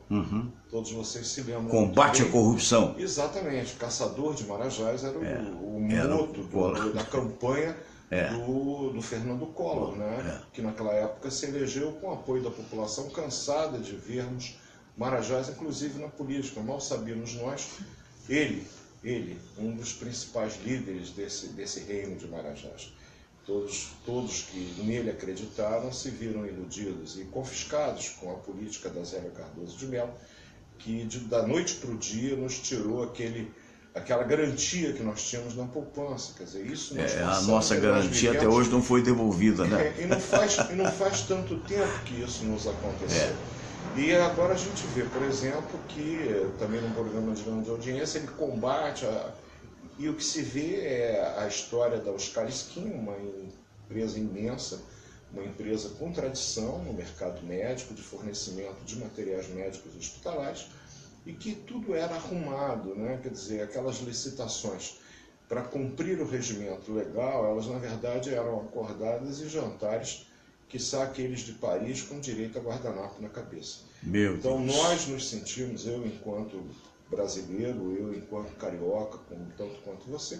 Todos vocês se lembram. Combate à corrupção. Exatamente, Caçador de Marajás era o moto da campanha do Fernando Collor, né? Que naquela época se elegeu com o apoio da população, cansada de vermos Marajás, inclusive na política. Mal sabíamos nós, ele, um dos principais líderes desse reino de Marajás. Todos que nele acreditaram se viram iludidos e confiscados com a política da Zélia Cardoso de Mello, que da noite para o dia nos tirou aquela garantia que nós tínhamos na poupança. Quer dizer, isso a nossa garantia até hoje não foi devolvida, né? E não faz tanto tempo que isso nos aconteceu. E agora a gente vê, por exemplo, que também num programa de grande audiência ele combate e o que se vê é a história da Oscar Skin, uma empresa imensa, uma empresa com tradição no mercado médico, de fornecimento de materiais médicos hospitalares, e que tudo era arrumado, né? Quer dizer, aquelas licitações para cumprir o regimento legal, elas na verdade eram acordadas e jantares, quiçá aqueles de Paris, com direito a guardanapo na cabeça. Então nós nos sentimos, eu enquanto brasileiro, eu enquanto carioca, tanto quanto você,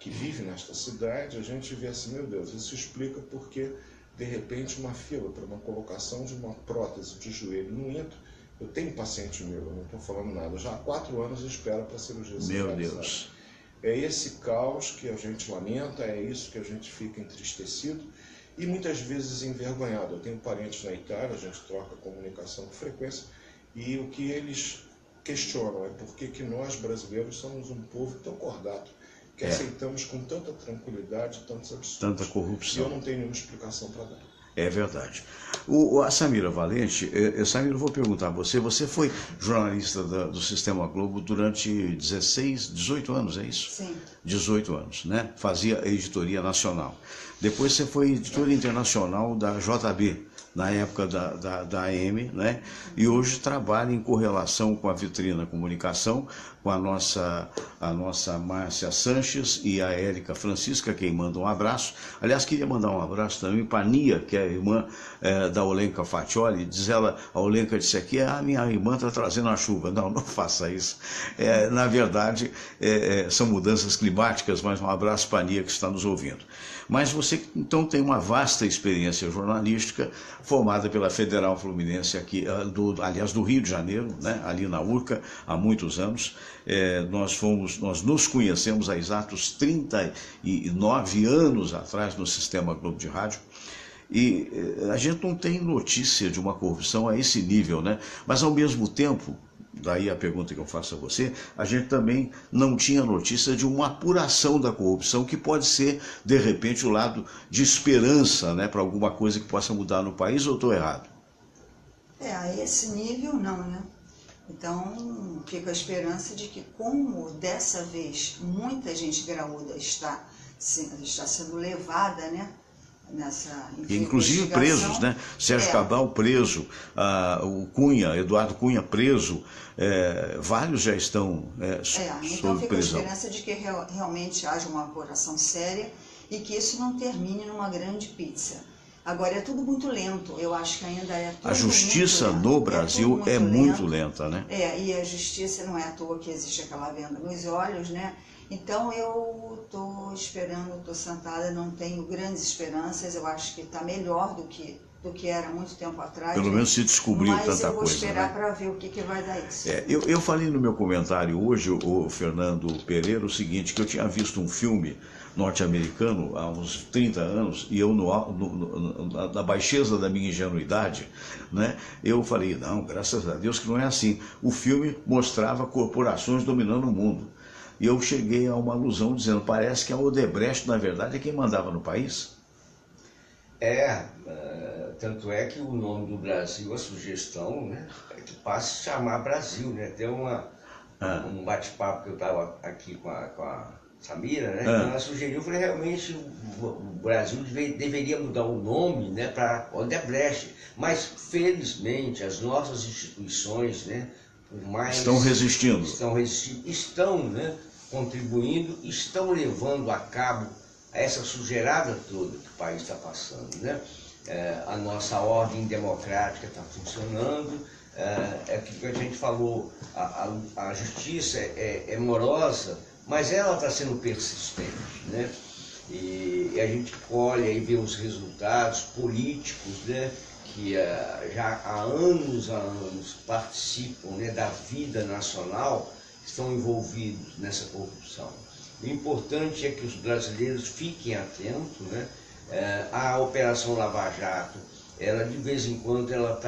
que vive nesta cidade, a gente vê assim, meu Deus, isso explica porque, de repente, uma fila para uma colocação de uma prótese de joelho no INTO, eu tenho paciente meu, eu não estou falando nada, já há 4 anos espera para a cirurgia Meu Deus. É esse caos que a gente lamenta, é isso que a gente fica entristecido e muitas vezes envergonhado. Eu tenho parentes na Itália, a gente troca comunicação com frequência, e o que eles questionam é por que nós, brasileiros, somos um povo tão cordato, que aceitamos com tanta tranquilidade tantos absurdos. Tanta corrupção. E eu não tenho nenhuma explicação para dar. É verdade. A Samira Valente, Samira, eu vou perguntar a você, você foi jornalista do Sistema Globo durante 18 anos, é isso? Sim. 18 anos, né? Fazia a editoria nacional. Depois você foi editora internacional da JB, na época da AM, né? E hoje trabalha em correlação com a Vitrina Comunicação, com a nossa Márcia Sanches e a Érica Francisca, quem manda um abraço. Aliás, queria mandar um abraço também para a Nia, que é a irmã da Olenka Fatioli. Diz ela, a Olenka disse aqui, a minha irmã está trazendo a chuva. Não faça isso. Na verdade, são mudanças climáticas, mas um abraço para a Nia que está nos ouvindo. Mas você, então, tem uma vasta experiência jornalística, formada pela Federal Fluminense aqui, aliás, do Rio de Janeiro, né, ali na Urca, há muitos anos. Nós nos conhecemos há exatos 39 anos atrás no Sistema Globo de Rádio. E a gente não tem notícia de uma corrupção a esse nível, né? Mas, ao mesmo tempo, daí a pergunta que eu faço a você, a gente também não tinha notícia de uma apuração da corrupção, que pode ser, de repente, o lado de esperança, né, para alguma coisa que possa mudar no país, ou estou errado? A esse nível não, né? Então, fica a esperança de que, como dessa vez muita gente graúda está sendo levada, né, nessa inclusive presos, né? Sérgio Cabral preso, o Cunha, Eduardo Cunha preso, vários já estão então sob prisão. Fica a esperança de que realmente haja uma apuração séria e que isso não termine numa grande pizza. Agora, é tudo muito lento, eu acho que ainda é tudo. A justiça no Brasil é muito lenta, né? E a justiça não é à toa que existe aquela venda nos olhos, né? Então eu estou esperando, estou sentada, não tenho grandes esperanças, eu acho que está melhor do que era muito tempo atrás. Pelo menos se descobriu tanta coisa. Mas eu vou esperar, né, para ver o que vai dar isso. Eu falei no meu comentário hoje, o Fernando Pereira, o seguinte, que eu tinha visto um filme norte-americano há uns 30 anos, e eu, na baixeza da minha ingenuidade, né, eu falei, não, graças a Deus que não é assim. O filme mostrava corporações dominando o mundo. E eu cheguei a uma alusão dizendo, parece que a Odebrecht, na verdade, é quem mandava no país. Tanto é que o nome do Brasil, a sugestão, né, é que passe a se chamar Brasil, né? Tem um bate-papo que eu estava aqui com a Samira, né? Ela sugeriu, eu falei, realmente o Brasil deveria mudar o nome, né, para Odebrecht, mas felizmente as nossas instituições, né, por mais estão resistindo, estão, né, contribuindo, estão levando a cabo essa sujeirada toda que o país está passando, né? A nossa ordem democrática está funcionando, aquilo que a gente falou, a justiça é morosa, mas ela está sendo persistente, né? E a gente colhe e vê os resultados políticos, né, que já há anos participam, né, da vida nacional, estão envolvidos nessa corrupção. O importante é que os brasileiros fiquem atentos, né? A Operação Lava Jato, ela de vez em quando ela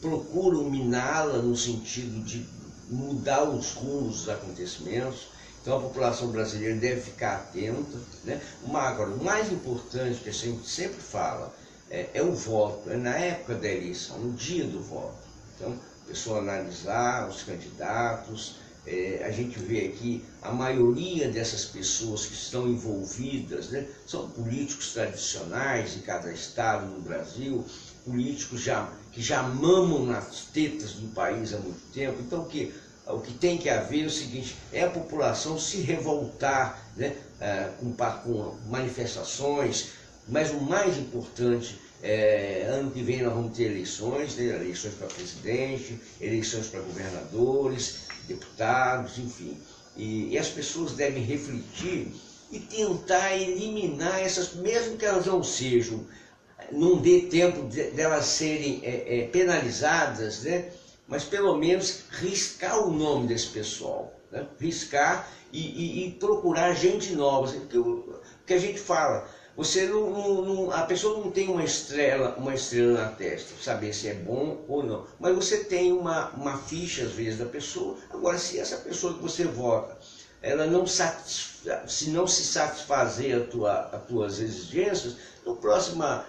procura miná-la no sentido de mudar os rumos dos acontecimentos. Então a população brasileira deve ficar atenta, né? Agora, o mais importante que a gente sempre fala é o voto, é na época da eleição, no dia do voto. Então, a pessoa analisar os candidatos, a gente vê aqui a maioria dessas pessoas que estão envolvidas, né, são políticos tradicionais em cada estado no Brasil, políticos que já mamam nas tetas do país há muito tempo. Então o que tem que haver é o seguinte, é a população se revoltar, né, com manifestações, mas o mais importante ano que vem nós vamos ter eleições, né, eleições para presidente, eleições para governadores, deputados, enfim. E as pessoas devem refletir e tentar eliminar essas, mesmo que elas não sejam, não dê tempo delas serem penalizadas, né? Mas pelo menos riscar o nome desse pessoal, né? Riscar e procurar gente nova. Porque a gente fala, a pessoa não tem uma estrela na testa, saber se é bom ou não, mas você tem uma ficha às vezes da pessoa. Agora, se essa pessoa que você vota, ela se não se satisfazer as tuas exigências, no próxima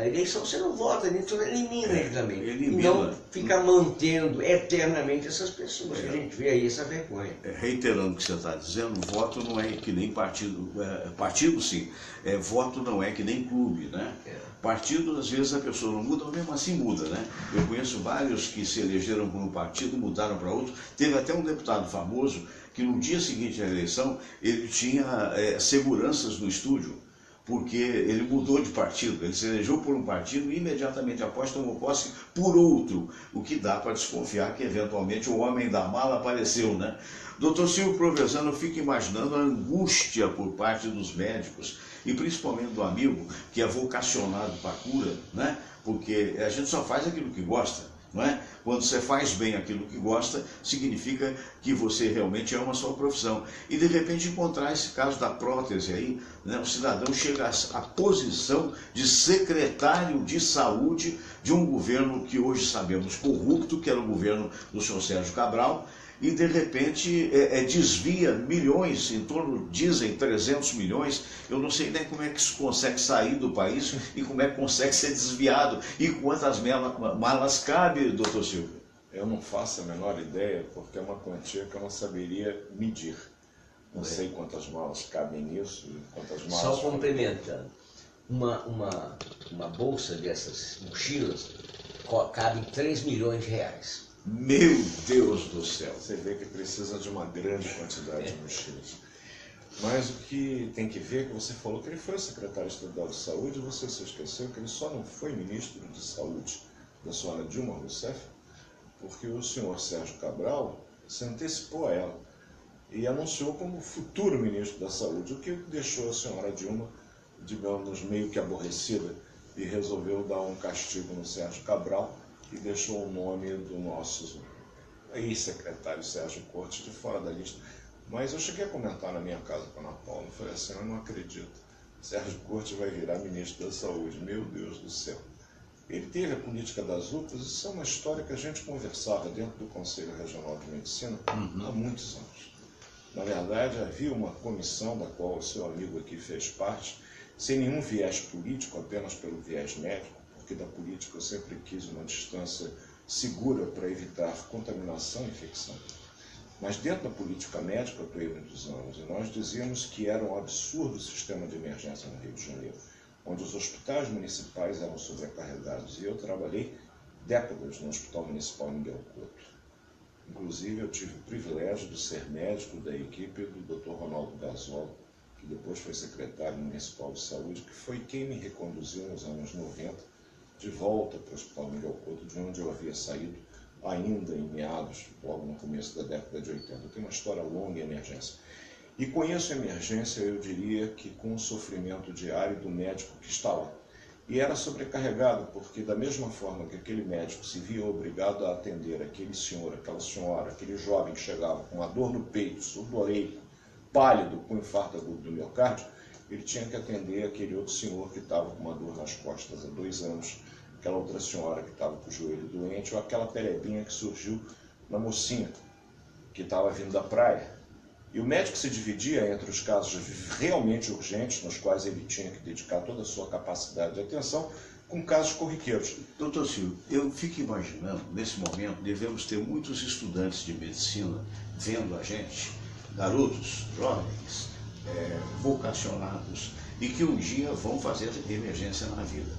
eleição você não vota, então elimina ele também. E não fica mantendo eternamente essas pessoas, que a gente vê aí essa vergonha. Reiterando o que você está dizendo, voto não é que nem partido, partido sim, voto não é que nem clube, né? Partido, às vezes a pessoa não muda, mesmo assim muda, né? Eu conheço vários que se elegeram por um partido, mudaram para outro. Teve até um deputado famoso que no dia seguinte à eleição, ele tinha seguranças no estúdio, porque ele mudou de partido, ele se elegeu por um partido e imediatamente após tomou posse por outro, o que dá para desconfiar que eventualmente o homem da mala apareceu, né? Doutor Silvio Provenzano, eu fico imaginando a angústia por parte dos médicos e principalmente do amigo que é vocacionado para a cura, né? Porque a gente só faz aquilo que gosta. não é? Quando você faz bem aquilo que gosta, significa que você realmente ama a sua profissão. E de repente encontrar esse caso da prótese aí, né? O cidadão chega à posição de secretário de saúde de um governo que hoje sabemos corrupto, que era o governo do senhor Sérgio Cabral, e de repente desvia milhões, em torno, dizem 300 milhões, eu não sei nem como é que isso consegue sair do país e como é que consegue ser desviado e quantas malas cabe, doutor Silvio? Eu não faço a menor ideia, porque é uma quantia que eu não saberia medir. Não sei quantas malas cabem nisso, quantas malas... Só complementando, uma bolsa dessas mochilas cabe 3 milhões de reais. Meu Deus do céu! Você vê que precisa de uma grande quantidade de mochilas. Mas o que tem que ver é que você falou que ele foi secretário estadual de saúde, e você se esqueceu que ele só não foi ministro de saúde da senhora Dilma Rousseff, porque o senhor Sérgio Cabral se antecipou a ela e anunciou como futuro ministro da saúde, o que deixou a senhora Dilma, digamos, meio que aborrecida, e resolveu dar um castigo no Sérgio Cabral, e deixou o nome do nosso ex-secretário Sérgio Cortes de fora da lista. Mas eu cheguei a comentar na minha casa com a Ana Paula, eu falei assim, eu não acredito, Sérgio Cortes vai virar ministro da saúde, meu Deus do céu. Ele teve a política das UPAs, isso é uma história que a gente conversava dentro do Conselho Regional de Medicina há muitos anos. Na verdade, havia uma comissão da qual o seu amigo aqui fez parte, sem nenhum viés político, apenas pelo viés médico, porque da política eu sempre quis uma distância segura para evitar contaminação e infecção. Mas dentro da política médica eu estou aí muitos anos, e nós dizíamos que era um absurdo o sistema de emergência no Rio de Janeiro, onde os hospitais municipais eram sobrecarregados, e eu trabalhei décadas no Hospital Municipal Miguel Couto. Inclusive eu tive o privilégio de ser médico da equipe do Dr. Ronaldo Gazzolo, que depois foi secretário municipal de saúde, que foi quem me reconduziu nos anos 90, de volta para o Hospital Miguel Couto, de onde eu havia saído ainda em meados, logo no começo da década de 80. Eu tenho uma história longa em emergência. E conheço a emergência, eu diria que com o sofrimento diário do médico que está lá. E era sobrecarregado, porque da mesma forma que aquele médico se via obrigado a atender aquele senhor, aquela senhora, aquele jovem que chegava com uma dor no peito, sudoreico, pálido, com infarto agudo do miocárdio, ele tinha que atender aquele outro senhor que estava com uma dor nas costas há 2 anos, aquela outra senhora que estava com o joelho doente, ou aquela perebinha que surgiu na mocinha, que estava vindo da praia. E o médico se dividia entre os casos realmente urgentes, nos quais ele tinha que dedicar toda a sua capacidade de atenção, com casos corriqueiros. Doutor Silvio, eu fico imaginando, nesse momento, devemos ter muitos estudantes de medicina vendo a gente, garotos, jovens, vocacionados, e que um dia vão fazer emergência na vida.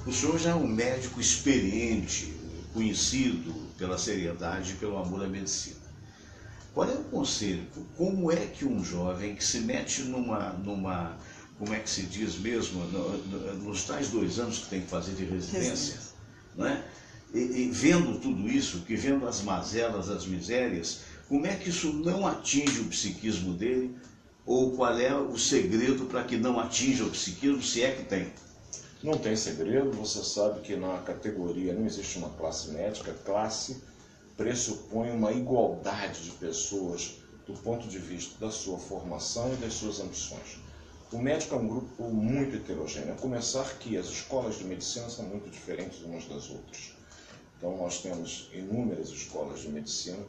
O senhor já é um médico experiente, conhecido pela seriedade e pelo amor à medicina. Qual é o conselho? Como é que um jovem que se mete numa como é que se diz mesmo, nos tais 2 anos que tem que fazer de residência, não é? E vendo tudo isso, que vendo as mazelas, as misérias, como é que isso não atinge o psiquismo dele? Ou qual é o segredo para que não atinja o psiquismo, se é que tem? Não tem segredo, você sabe que na categoria não existe uma classe médica, classe pressupõe uma igualdade de pessoas do ponto de vista da sua formação e das suas ambições. O médico é um grupo muito heterogêneo, a começar que as escolas de medicina são muito diferentes umas das outras. Então nós temos inúmeras escolas de medicina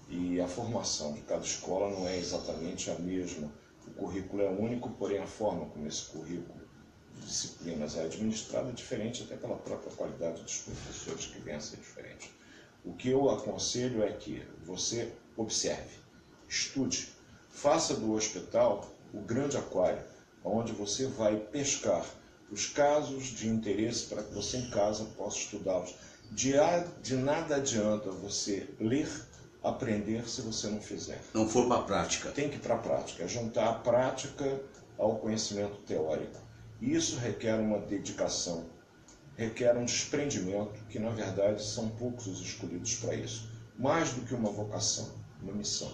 e a formação de cada escola não é exatamente a mesma. O currículo é único, porém a forma como esse currículo de disciplinas é administrado é diferente, até pela própria qualidade dos professores, que vem a ser diferente. O que eu aconselho é que você observe, estude, faça do hospital o grande aquário, onde você vai pescar os casos de interesse para que você em casa possa estudá-los. De nada adianta você ler, aprender se você não fizer. Não for para a prática. Tem que ir para a prática, é juntar a prática ao conhecimento teórico. Isso requer uma dedicação, requer um desprendimento, que na verdade são poucos os escolhidos para isso. Mais do que uma vocação, uma missão.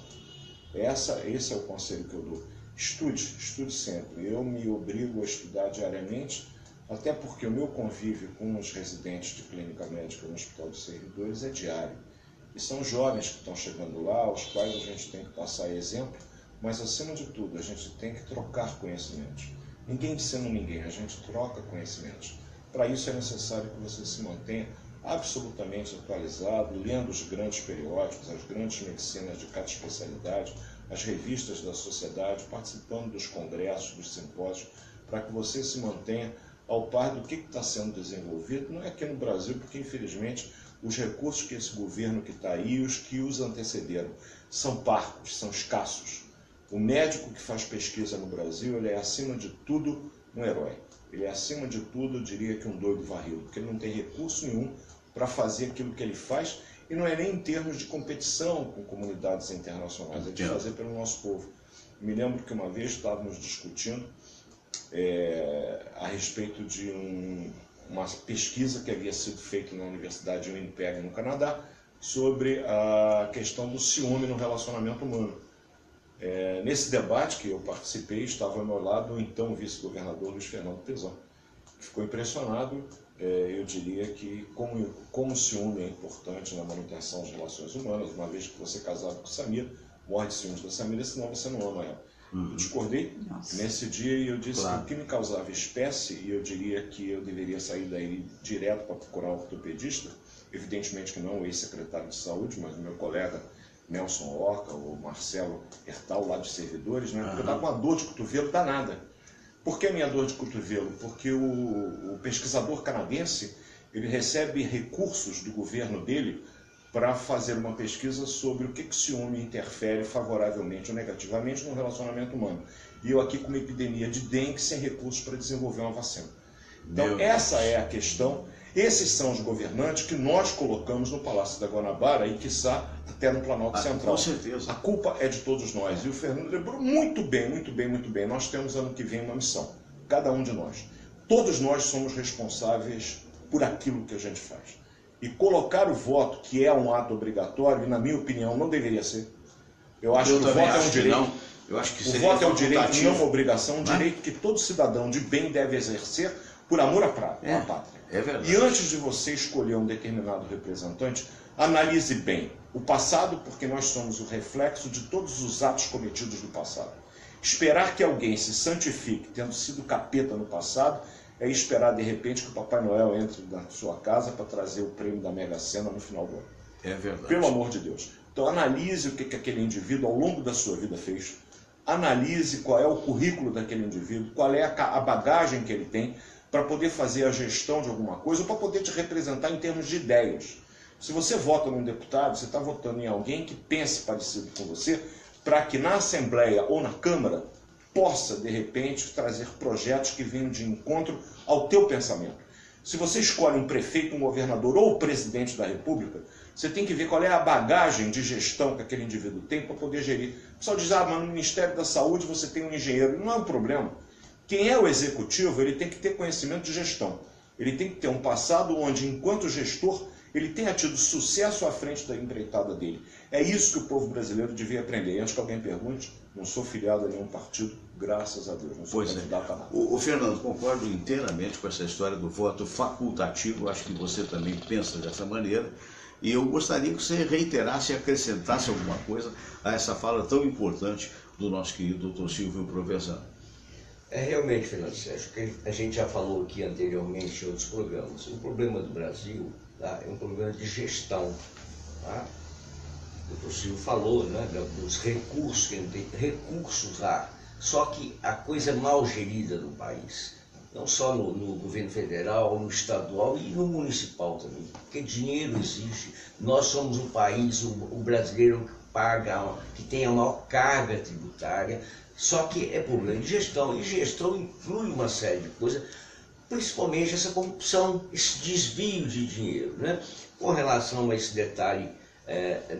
Esse é o conselho que eu dou. Estude sempre. Eu me obrigo a estudar diariamente Até porque o meu convívio com os residentes de clínica médica no Hospital dos Servidores é diário. E são jovens que estão chegando lá, aos quais a gente tem que passar exemplo, mas acima de tudo a gente tem que trocar conhecimentos. Ninguém ensina ninguém, a gente troca conhecimentos. Para isso é necessário que você se mantenha absolutamente atualizado, lendo os grandes periódicos, as grandes medicinas de cada especialidade, as revistas da sociedade, participando dos congressos, dos simpósios, para que você se mantenha ao par do que está sendo desenvolvido, não é aqui no Brasil, porque infelizmente os recursos que esse governo que está aí e os que os antecederam são parcos, são escassos. O médico que faz pesquisa no Brasil, ele é acima de tudo um herói. Ele é acima de tudo, eu diria que um doido varrido, porque ele não tem recurso nenhum para fazer aquilo que ele faz, e não é nem em termos de competição com comunidades internacionais, é de fazer pelo nosso povo. Me lembro que uma vez estávamos discutindo a respeito de uma pesquisa que havia sido feita na Universidade de Winnipeg, no Canadá, sobre a questão do ciúme no relacionamento humano. Nesse debate que eu participei, estava ao meu lado o então vice-governador Luiz Fernando Pezão, que ficou impressionado, eu diria que como o ciúme é importante na manutenção das relações humanas, uma vez que você é casado com Samira, morre de ciúmes da Samira, senão você não ama ela. Eu discordei nesse dia e eu disse que o que me causava espécie, e eu diria que eu deveria sair daí direto para procurar um ortopedista, evidentemente que não o ex-secretário de saúde, mas o meu colega Nelson Oca, o Marcelo Hertal, lá de Servidores, né? Porque eu estava com uma dor de cotovelo danada. Por que a minha dor de cotovelo? Porque o pesquisador canadense, ele recebe recursos do governo dele para fazer uma pesquisa sobre o que o ciúme interfere favoravelmente ou negativamente no relacionamento humano. E eu aqui com uma epidemia de dengue sem recursos para desenvolver uma vacina. Então essa é a questão. Esses são os governantes que nós colocamos no Palácio da Guanabara e, quiçá, até no Planalto Central. Com certeza. A culpa é de todos nós. E o Fernando lembrou muito bem, muito bem, muito bem. Nós temos ano que vem uma missão. Cada um de nós. Todos nós somos responsáveis por aquilo que a gente faz. E colocar o voto, que é um ato obrigatório, e na minha opinião não deveria ser. Eu acho que o voto é um direito. Eu acho que o voto é um direito, não uma obrigação, um direito que todo cidadão de bem deve exercer por amor à pátria. É verdade. E antes de você escolher um determinado representante, analise bem o passado, porque nós somos o reflexo de todos os atos cometidos no passado. Esperar que alguém se santifique, tendo sido capeta no passado, é esperar de repente que o Papai Noel entre na sua casa para trazer o prêmio da Mega Sena no final do ano. É verdade. Pelo amor de Deus. Então analise o que aquele indivíduo ao longo da sua vida fez. Analise qual é o currículo daquele indivíduo, qual é a bagagem que ele tem para poder fazer a gestão de alguma coisa ou para poder te representar em termos de ideias. Se você vota num deputado, você está votando em alguém que pense parecido com você, para que na Assembleia ou na Câmara possa, de repente, trazer projetos que venham de encontro ao teu pensamento. Se você escolhe um prefeito, um governador ou o presidente da República, você tem que ver qual é a bagagem de gestão que aquele indivíduo tem para poder gerir. O pessoal diz, mas no Ministério da Saúde você tem um engenheiro. Não é um problema. Quem é o executivo, ele tem que ter conhecimento de gestão. Ele tem que ter um passado onde, enquanto gestor, ele tenha tido sucesso à frente da empreitada dele. É isso que o povo brasileiro devia aprender. E antes que alguém pergunte, não sou filiado a nenhum partido, graças a Deus. Não sou candidato a nada. O Fernando, concordo inteiramente com essa história do voto facultativo. Acho que você também pensa dessa maneira. E eu gostaria que você reiterasse e acrescentasse alguma coisa a essa fala tão importante do nosso querido Dr. Silvio Provenzano. Realmente, Fernando Sérgio, que a gente já falou aqui anteriormente em outros programas, o problema do Brasil é um problema de gestão. Tá? O Dr. Silvio falou, né, dos recursos, que não tem recursos lá, só que a coisa é mal gerida no país, não só no governo federal, no estadual e no municipal também, porque dinheiro existe. Nós somos um país, o brasileiro paga, que tem a maior carga tributária, só que é problema de gestão, e gestão inclui uma série de coisas, principalmente essa corrupção, esse desvio de dinheiro. Né? Com relação a esse detalhe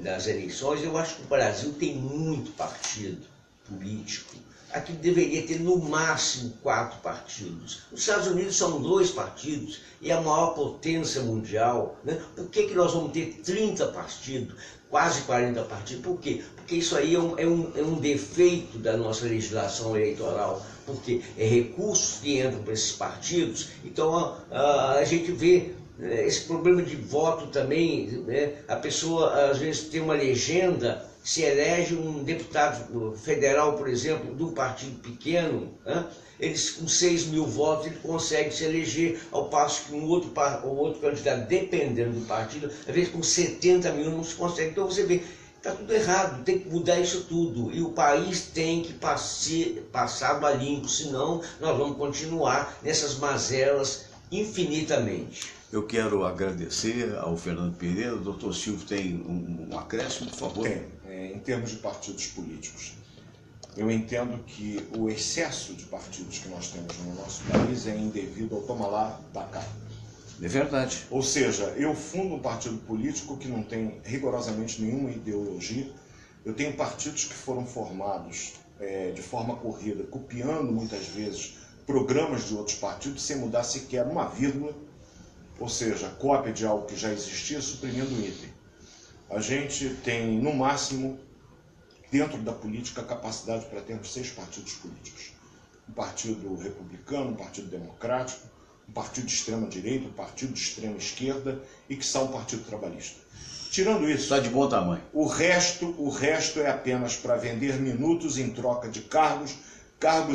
das eleições, eu acho que o Brasil tem muito partido político. Aqui deveria ter no máximo 4 partidos. Os Estados Unidos são 2 partidos e a maior potência mundial. Né? Por que nós vamos ter 30 partidos, quase 40 partidos? Por quê? Porque isso aí é um defeito da nossa legislação eleitoral. porque é recursos que entram para esses partidos. Então a gente vê esse problema de voto também, né? A pessoa às vezes tem uma legenda, se elege um deputado federal, por exemplo, de um partido pequeno, né? Eles com 6 mil votos ele consegue se eleger, ao passo que um outro candidato, dependendo do partido, às vezes com 70 mil não se consegue. Então você vê, está tudo errado, tem que mudar isso tudo. E o país tem que passar a limpo, senão nós vamos continuar nessas mazelas infinitamente. Eu quero agradecer ao Fernando Pereira. O doutor Silvio tem um acréscimo, por favor? Tem. Em termos de partidos políticos, eu entendo que o excesso de partidos que nós temos no nosso país é indevido ao toma lá da cá. É verdade. Ou seja, eu fundo um partido político que não tem rigorosamente nenhuma ideologia. Eu tenho partidos que foram formados de forma corrida, copiando muitas vezes programas de outros partidos, sem mudar sequer uma vírgula, ou seja, cópia de algo que já existia, suprimindo um item. A gente tem, no máximo, dentro da política, a capacidade para termos 6 partidos políticos. Um partido republicano, um partido democrático, um partido de extrema-direita, um partido de extrema-esquerda e, quiçá, um partido trabalhista. Tirando isso, está de bom tamanho. O resto é apenas para vender minutos em troca de cargos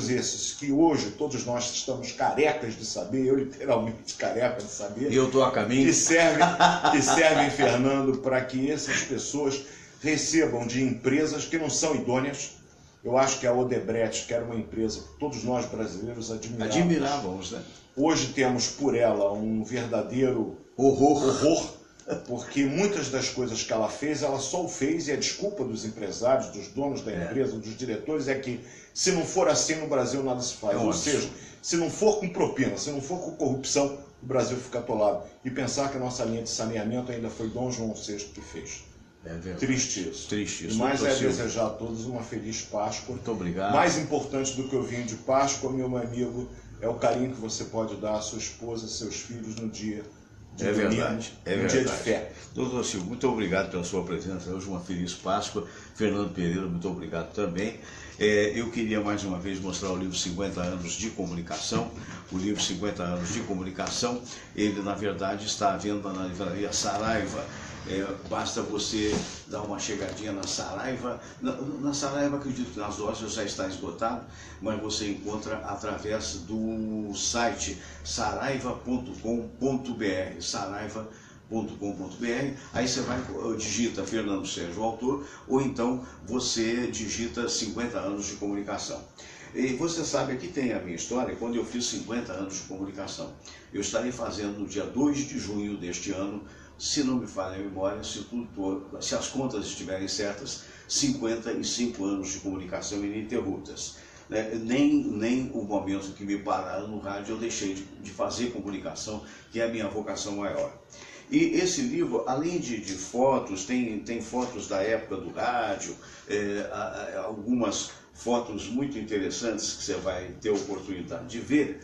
esses que hoje todos nós estamos carecas de saber, eu literalmente careca de saber. E eu estou a caminho. Que servem, Fernando, para que essas pessoas recebam de empresas que não são idôneas. Eu acho que a Odebrecht, que era uma empresa que todos nós brasileiros admirávamos, né? Hoje temos por ela um verdadeiro horror, porque muitas das coisas que ela fez, ela só o fez, e a desculpa dos empresários, dos donos da empresa, dos diretores, é que se não for assim no Brasil nada se faz. Ou seja, se não for com propina, se não for com corrupção, o Brasil fica atolado. E pensar que a nossa linha de saneamento ainda foi Dom João VI que fez. Triste isso. Triste isso. Mas desejar a todos uma feliz Páscoa. Muito obrigado. Mais importante do que o vinho de Páscoa, meu amigo, é o carinho que você pode dar à sua esposa, seus filhos no dia de domingo, verdade. Dia de fé. Doutor Silvio, muito obrigado pela sua presença. Hoje uma feliz Páscoa. Fernando Pereira, muito obrigado também. Eu queria mais uma vez mostrar o livro 50 anos de comunicação. O livro 50 anos de comunicação, ele na verdade está à venda na livraria Saraiva. Basta você dar uma chegadinha na Saraiva. Na Saraiva, acredito que nas lojas já está esgotado, mas você encontra através do site saraiva.com.br. Aí você digita Fernando Sérgio, autor, ou então você digita 50 anos de comunicação. E você sabe, aqui tem a minha história, quando eu fiz 50 anos de comunicação. Eu estarei fazendo no dia 2 de junho deste ano, se não me falha a memória, se as contas estiverem certas, 55 anos de comunicação ininterruptas. Nem o momento que me pararam no rádio eu deixei de fazer comunicação, que é a minha vocação maior. E esse livro, além de fotos, tem fotos da época do rádio, algumas fotos muito interessantes que você vai ter a oportunidade de ver.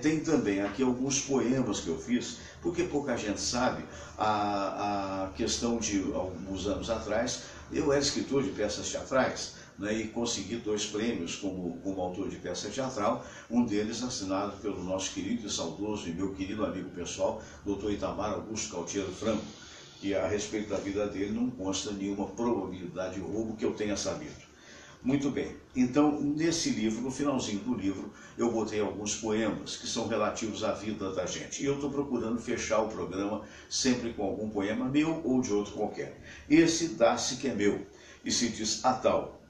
Tem também aqui alguns poemas que eu fiz, porque pouca gente sabe a questão de alguns anos atrás. Eu era escritor de peças teatrais, né, e consegui 2 prêmios como autor de peça teatral, um deles assinado pelo nosso querido e saudoso e meu querido amigo pessoal, Dr. Itamar Augusto Cautiero Franco, que a respeito da vida dele não consta nenhuma probabilidade de roubo que eu tenha sabido. Muito bem, então nesse livro, no finalzinho do livro, eu botei alguns poemas que são relativos à vida da gente. E eu estou procurando fechar o programa sempre com algum poema meu ou de outro qualquer. Esse dá-se que é meu, e se diz a tal.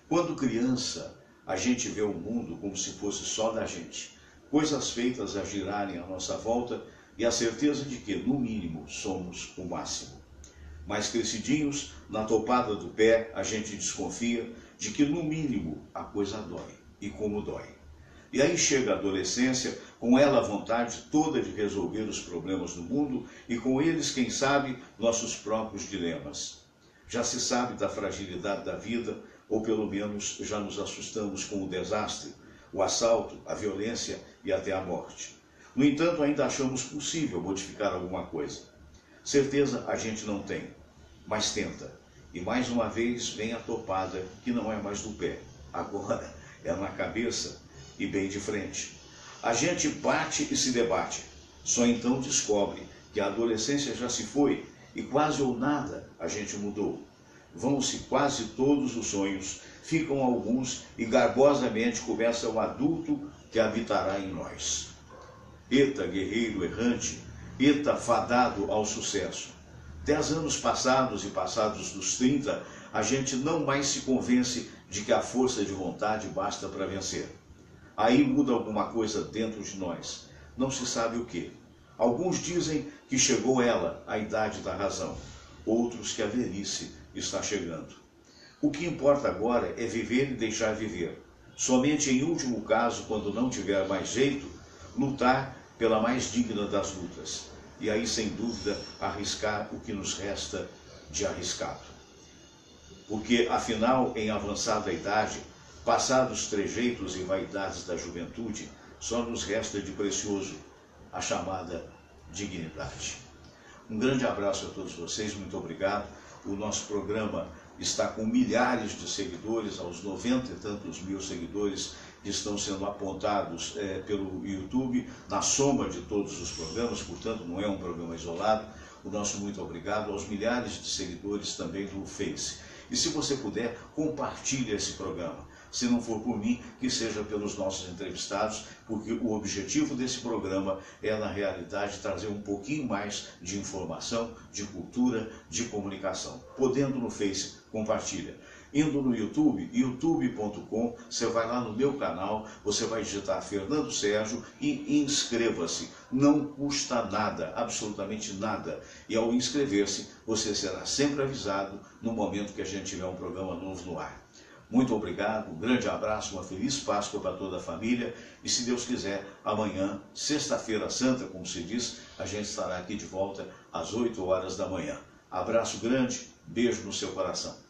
Quando criança, a gente vê o mundo como se fosse só da gente. Coisas feitas a girarem à nossa volta e a certeza de que, no mínimo, somos o máximo. Mais crescidinhos, na topada do pé, a gente desconfia de que, no mínimo, a coisa dói, e como dói. E aí chega a adolescência, com ela a vontade toda de resolver os problemas do mundo, e com eles, quem sabe, nossos próprios dilemas. Já se sabe da fragilidade da vida, ou pelo menos já nos assustamos com o desastre, o assalto, a violência e até a morte. No entanto, ainda achamos possível modificar alguma coisa. Certeza a gente não tem, mas tenta. E mais uma vez vem a topada, que não é mais do pé, agora é na cabeça, e bem de frente. A gente bate e se debate. Só então descobre que a adolescência já se foi e quase ou nada a gente mudou. Vão-se quase todos os sonhos, ficam alguns e garbosamente começa o adulto que habitará em nós. Eta guerreiro errante, eta fadado ao sucesso. 10 anos passados e passados dos 30, a gente não mais se convence de que a força de vontade basta para vencer. Aí muda alguma coisa dentro de nós, não se sabe o quê. Alguns dizem que chegou ela, a idade da razão, outros que a velhice está chegando. O que importa agora é viver e deixar viver. Somente em último caso, quando não tiver mais jeito, lutar pela mais digna das lutas. E aí, sem dúvida, arriscar o que nos resta de arriscado. Porque, afinal, em avançada idade, passados os trejeitos e vaidades da juventude, só nos resta de precioso a chamada dignidade. Um grande abraço a todos vocês, muito obrigado. O nosso programa está com milhares de seguidores, aos 90 e tantos mil seguidores que estão sendo apontados pelo YouTube, na soma de todos os programas, portanto não é um programa isolado. O nosso muito obrigado aos milhares de seguidores também do Face. E se você puder, compartilhe esse programa. Se não for por mim, que seja pelos nossos entrevistados, porque o objetivo desse programa é, na realidade, trazer um pouquinho mais de informação, de cultura, de comunicação. Podendo no Face, compartilha. Indo no YouTube, youtube.com, você vai lá no meu canal, você vai digitar Fernando Sérgio e inscreva-se. Não custa nada, absolutamente nada. E ao inscrever-se, você será sempre avisado no momento que a gente tiver um programa novo no ar. Muito obrigado, um grande abraço, uma feliz Páscoa para toda a família e, se Deus quiser, amanhã, sexta-feira santa, como se diz, a gente estará aqui de volta às 8 horas da manhã. Abraço grande, beijo no seu coração.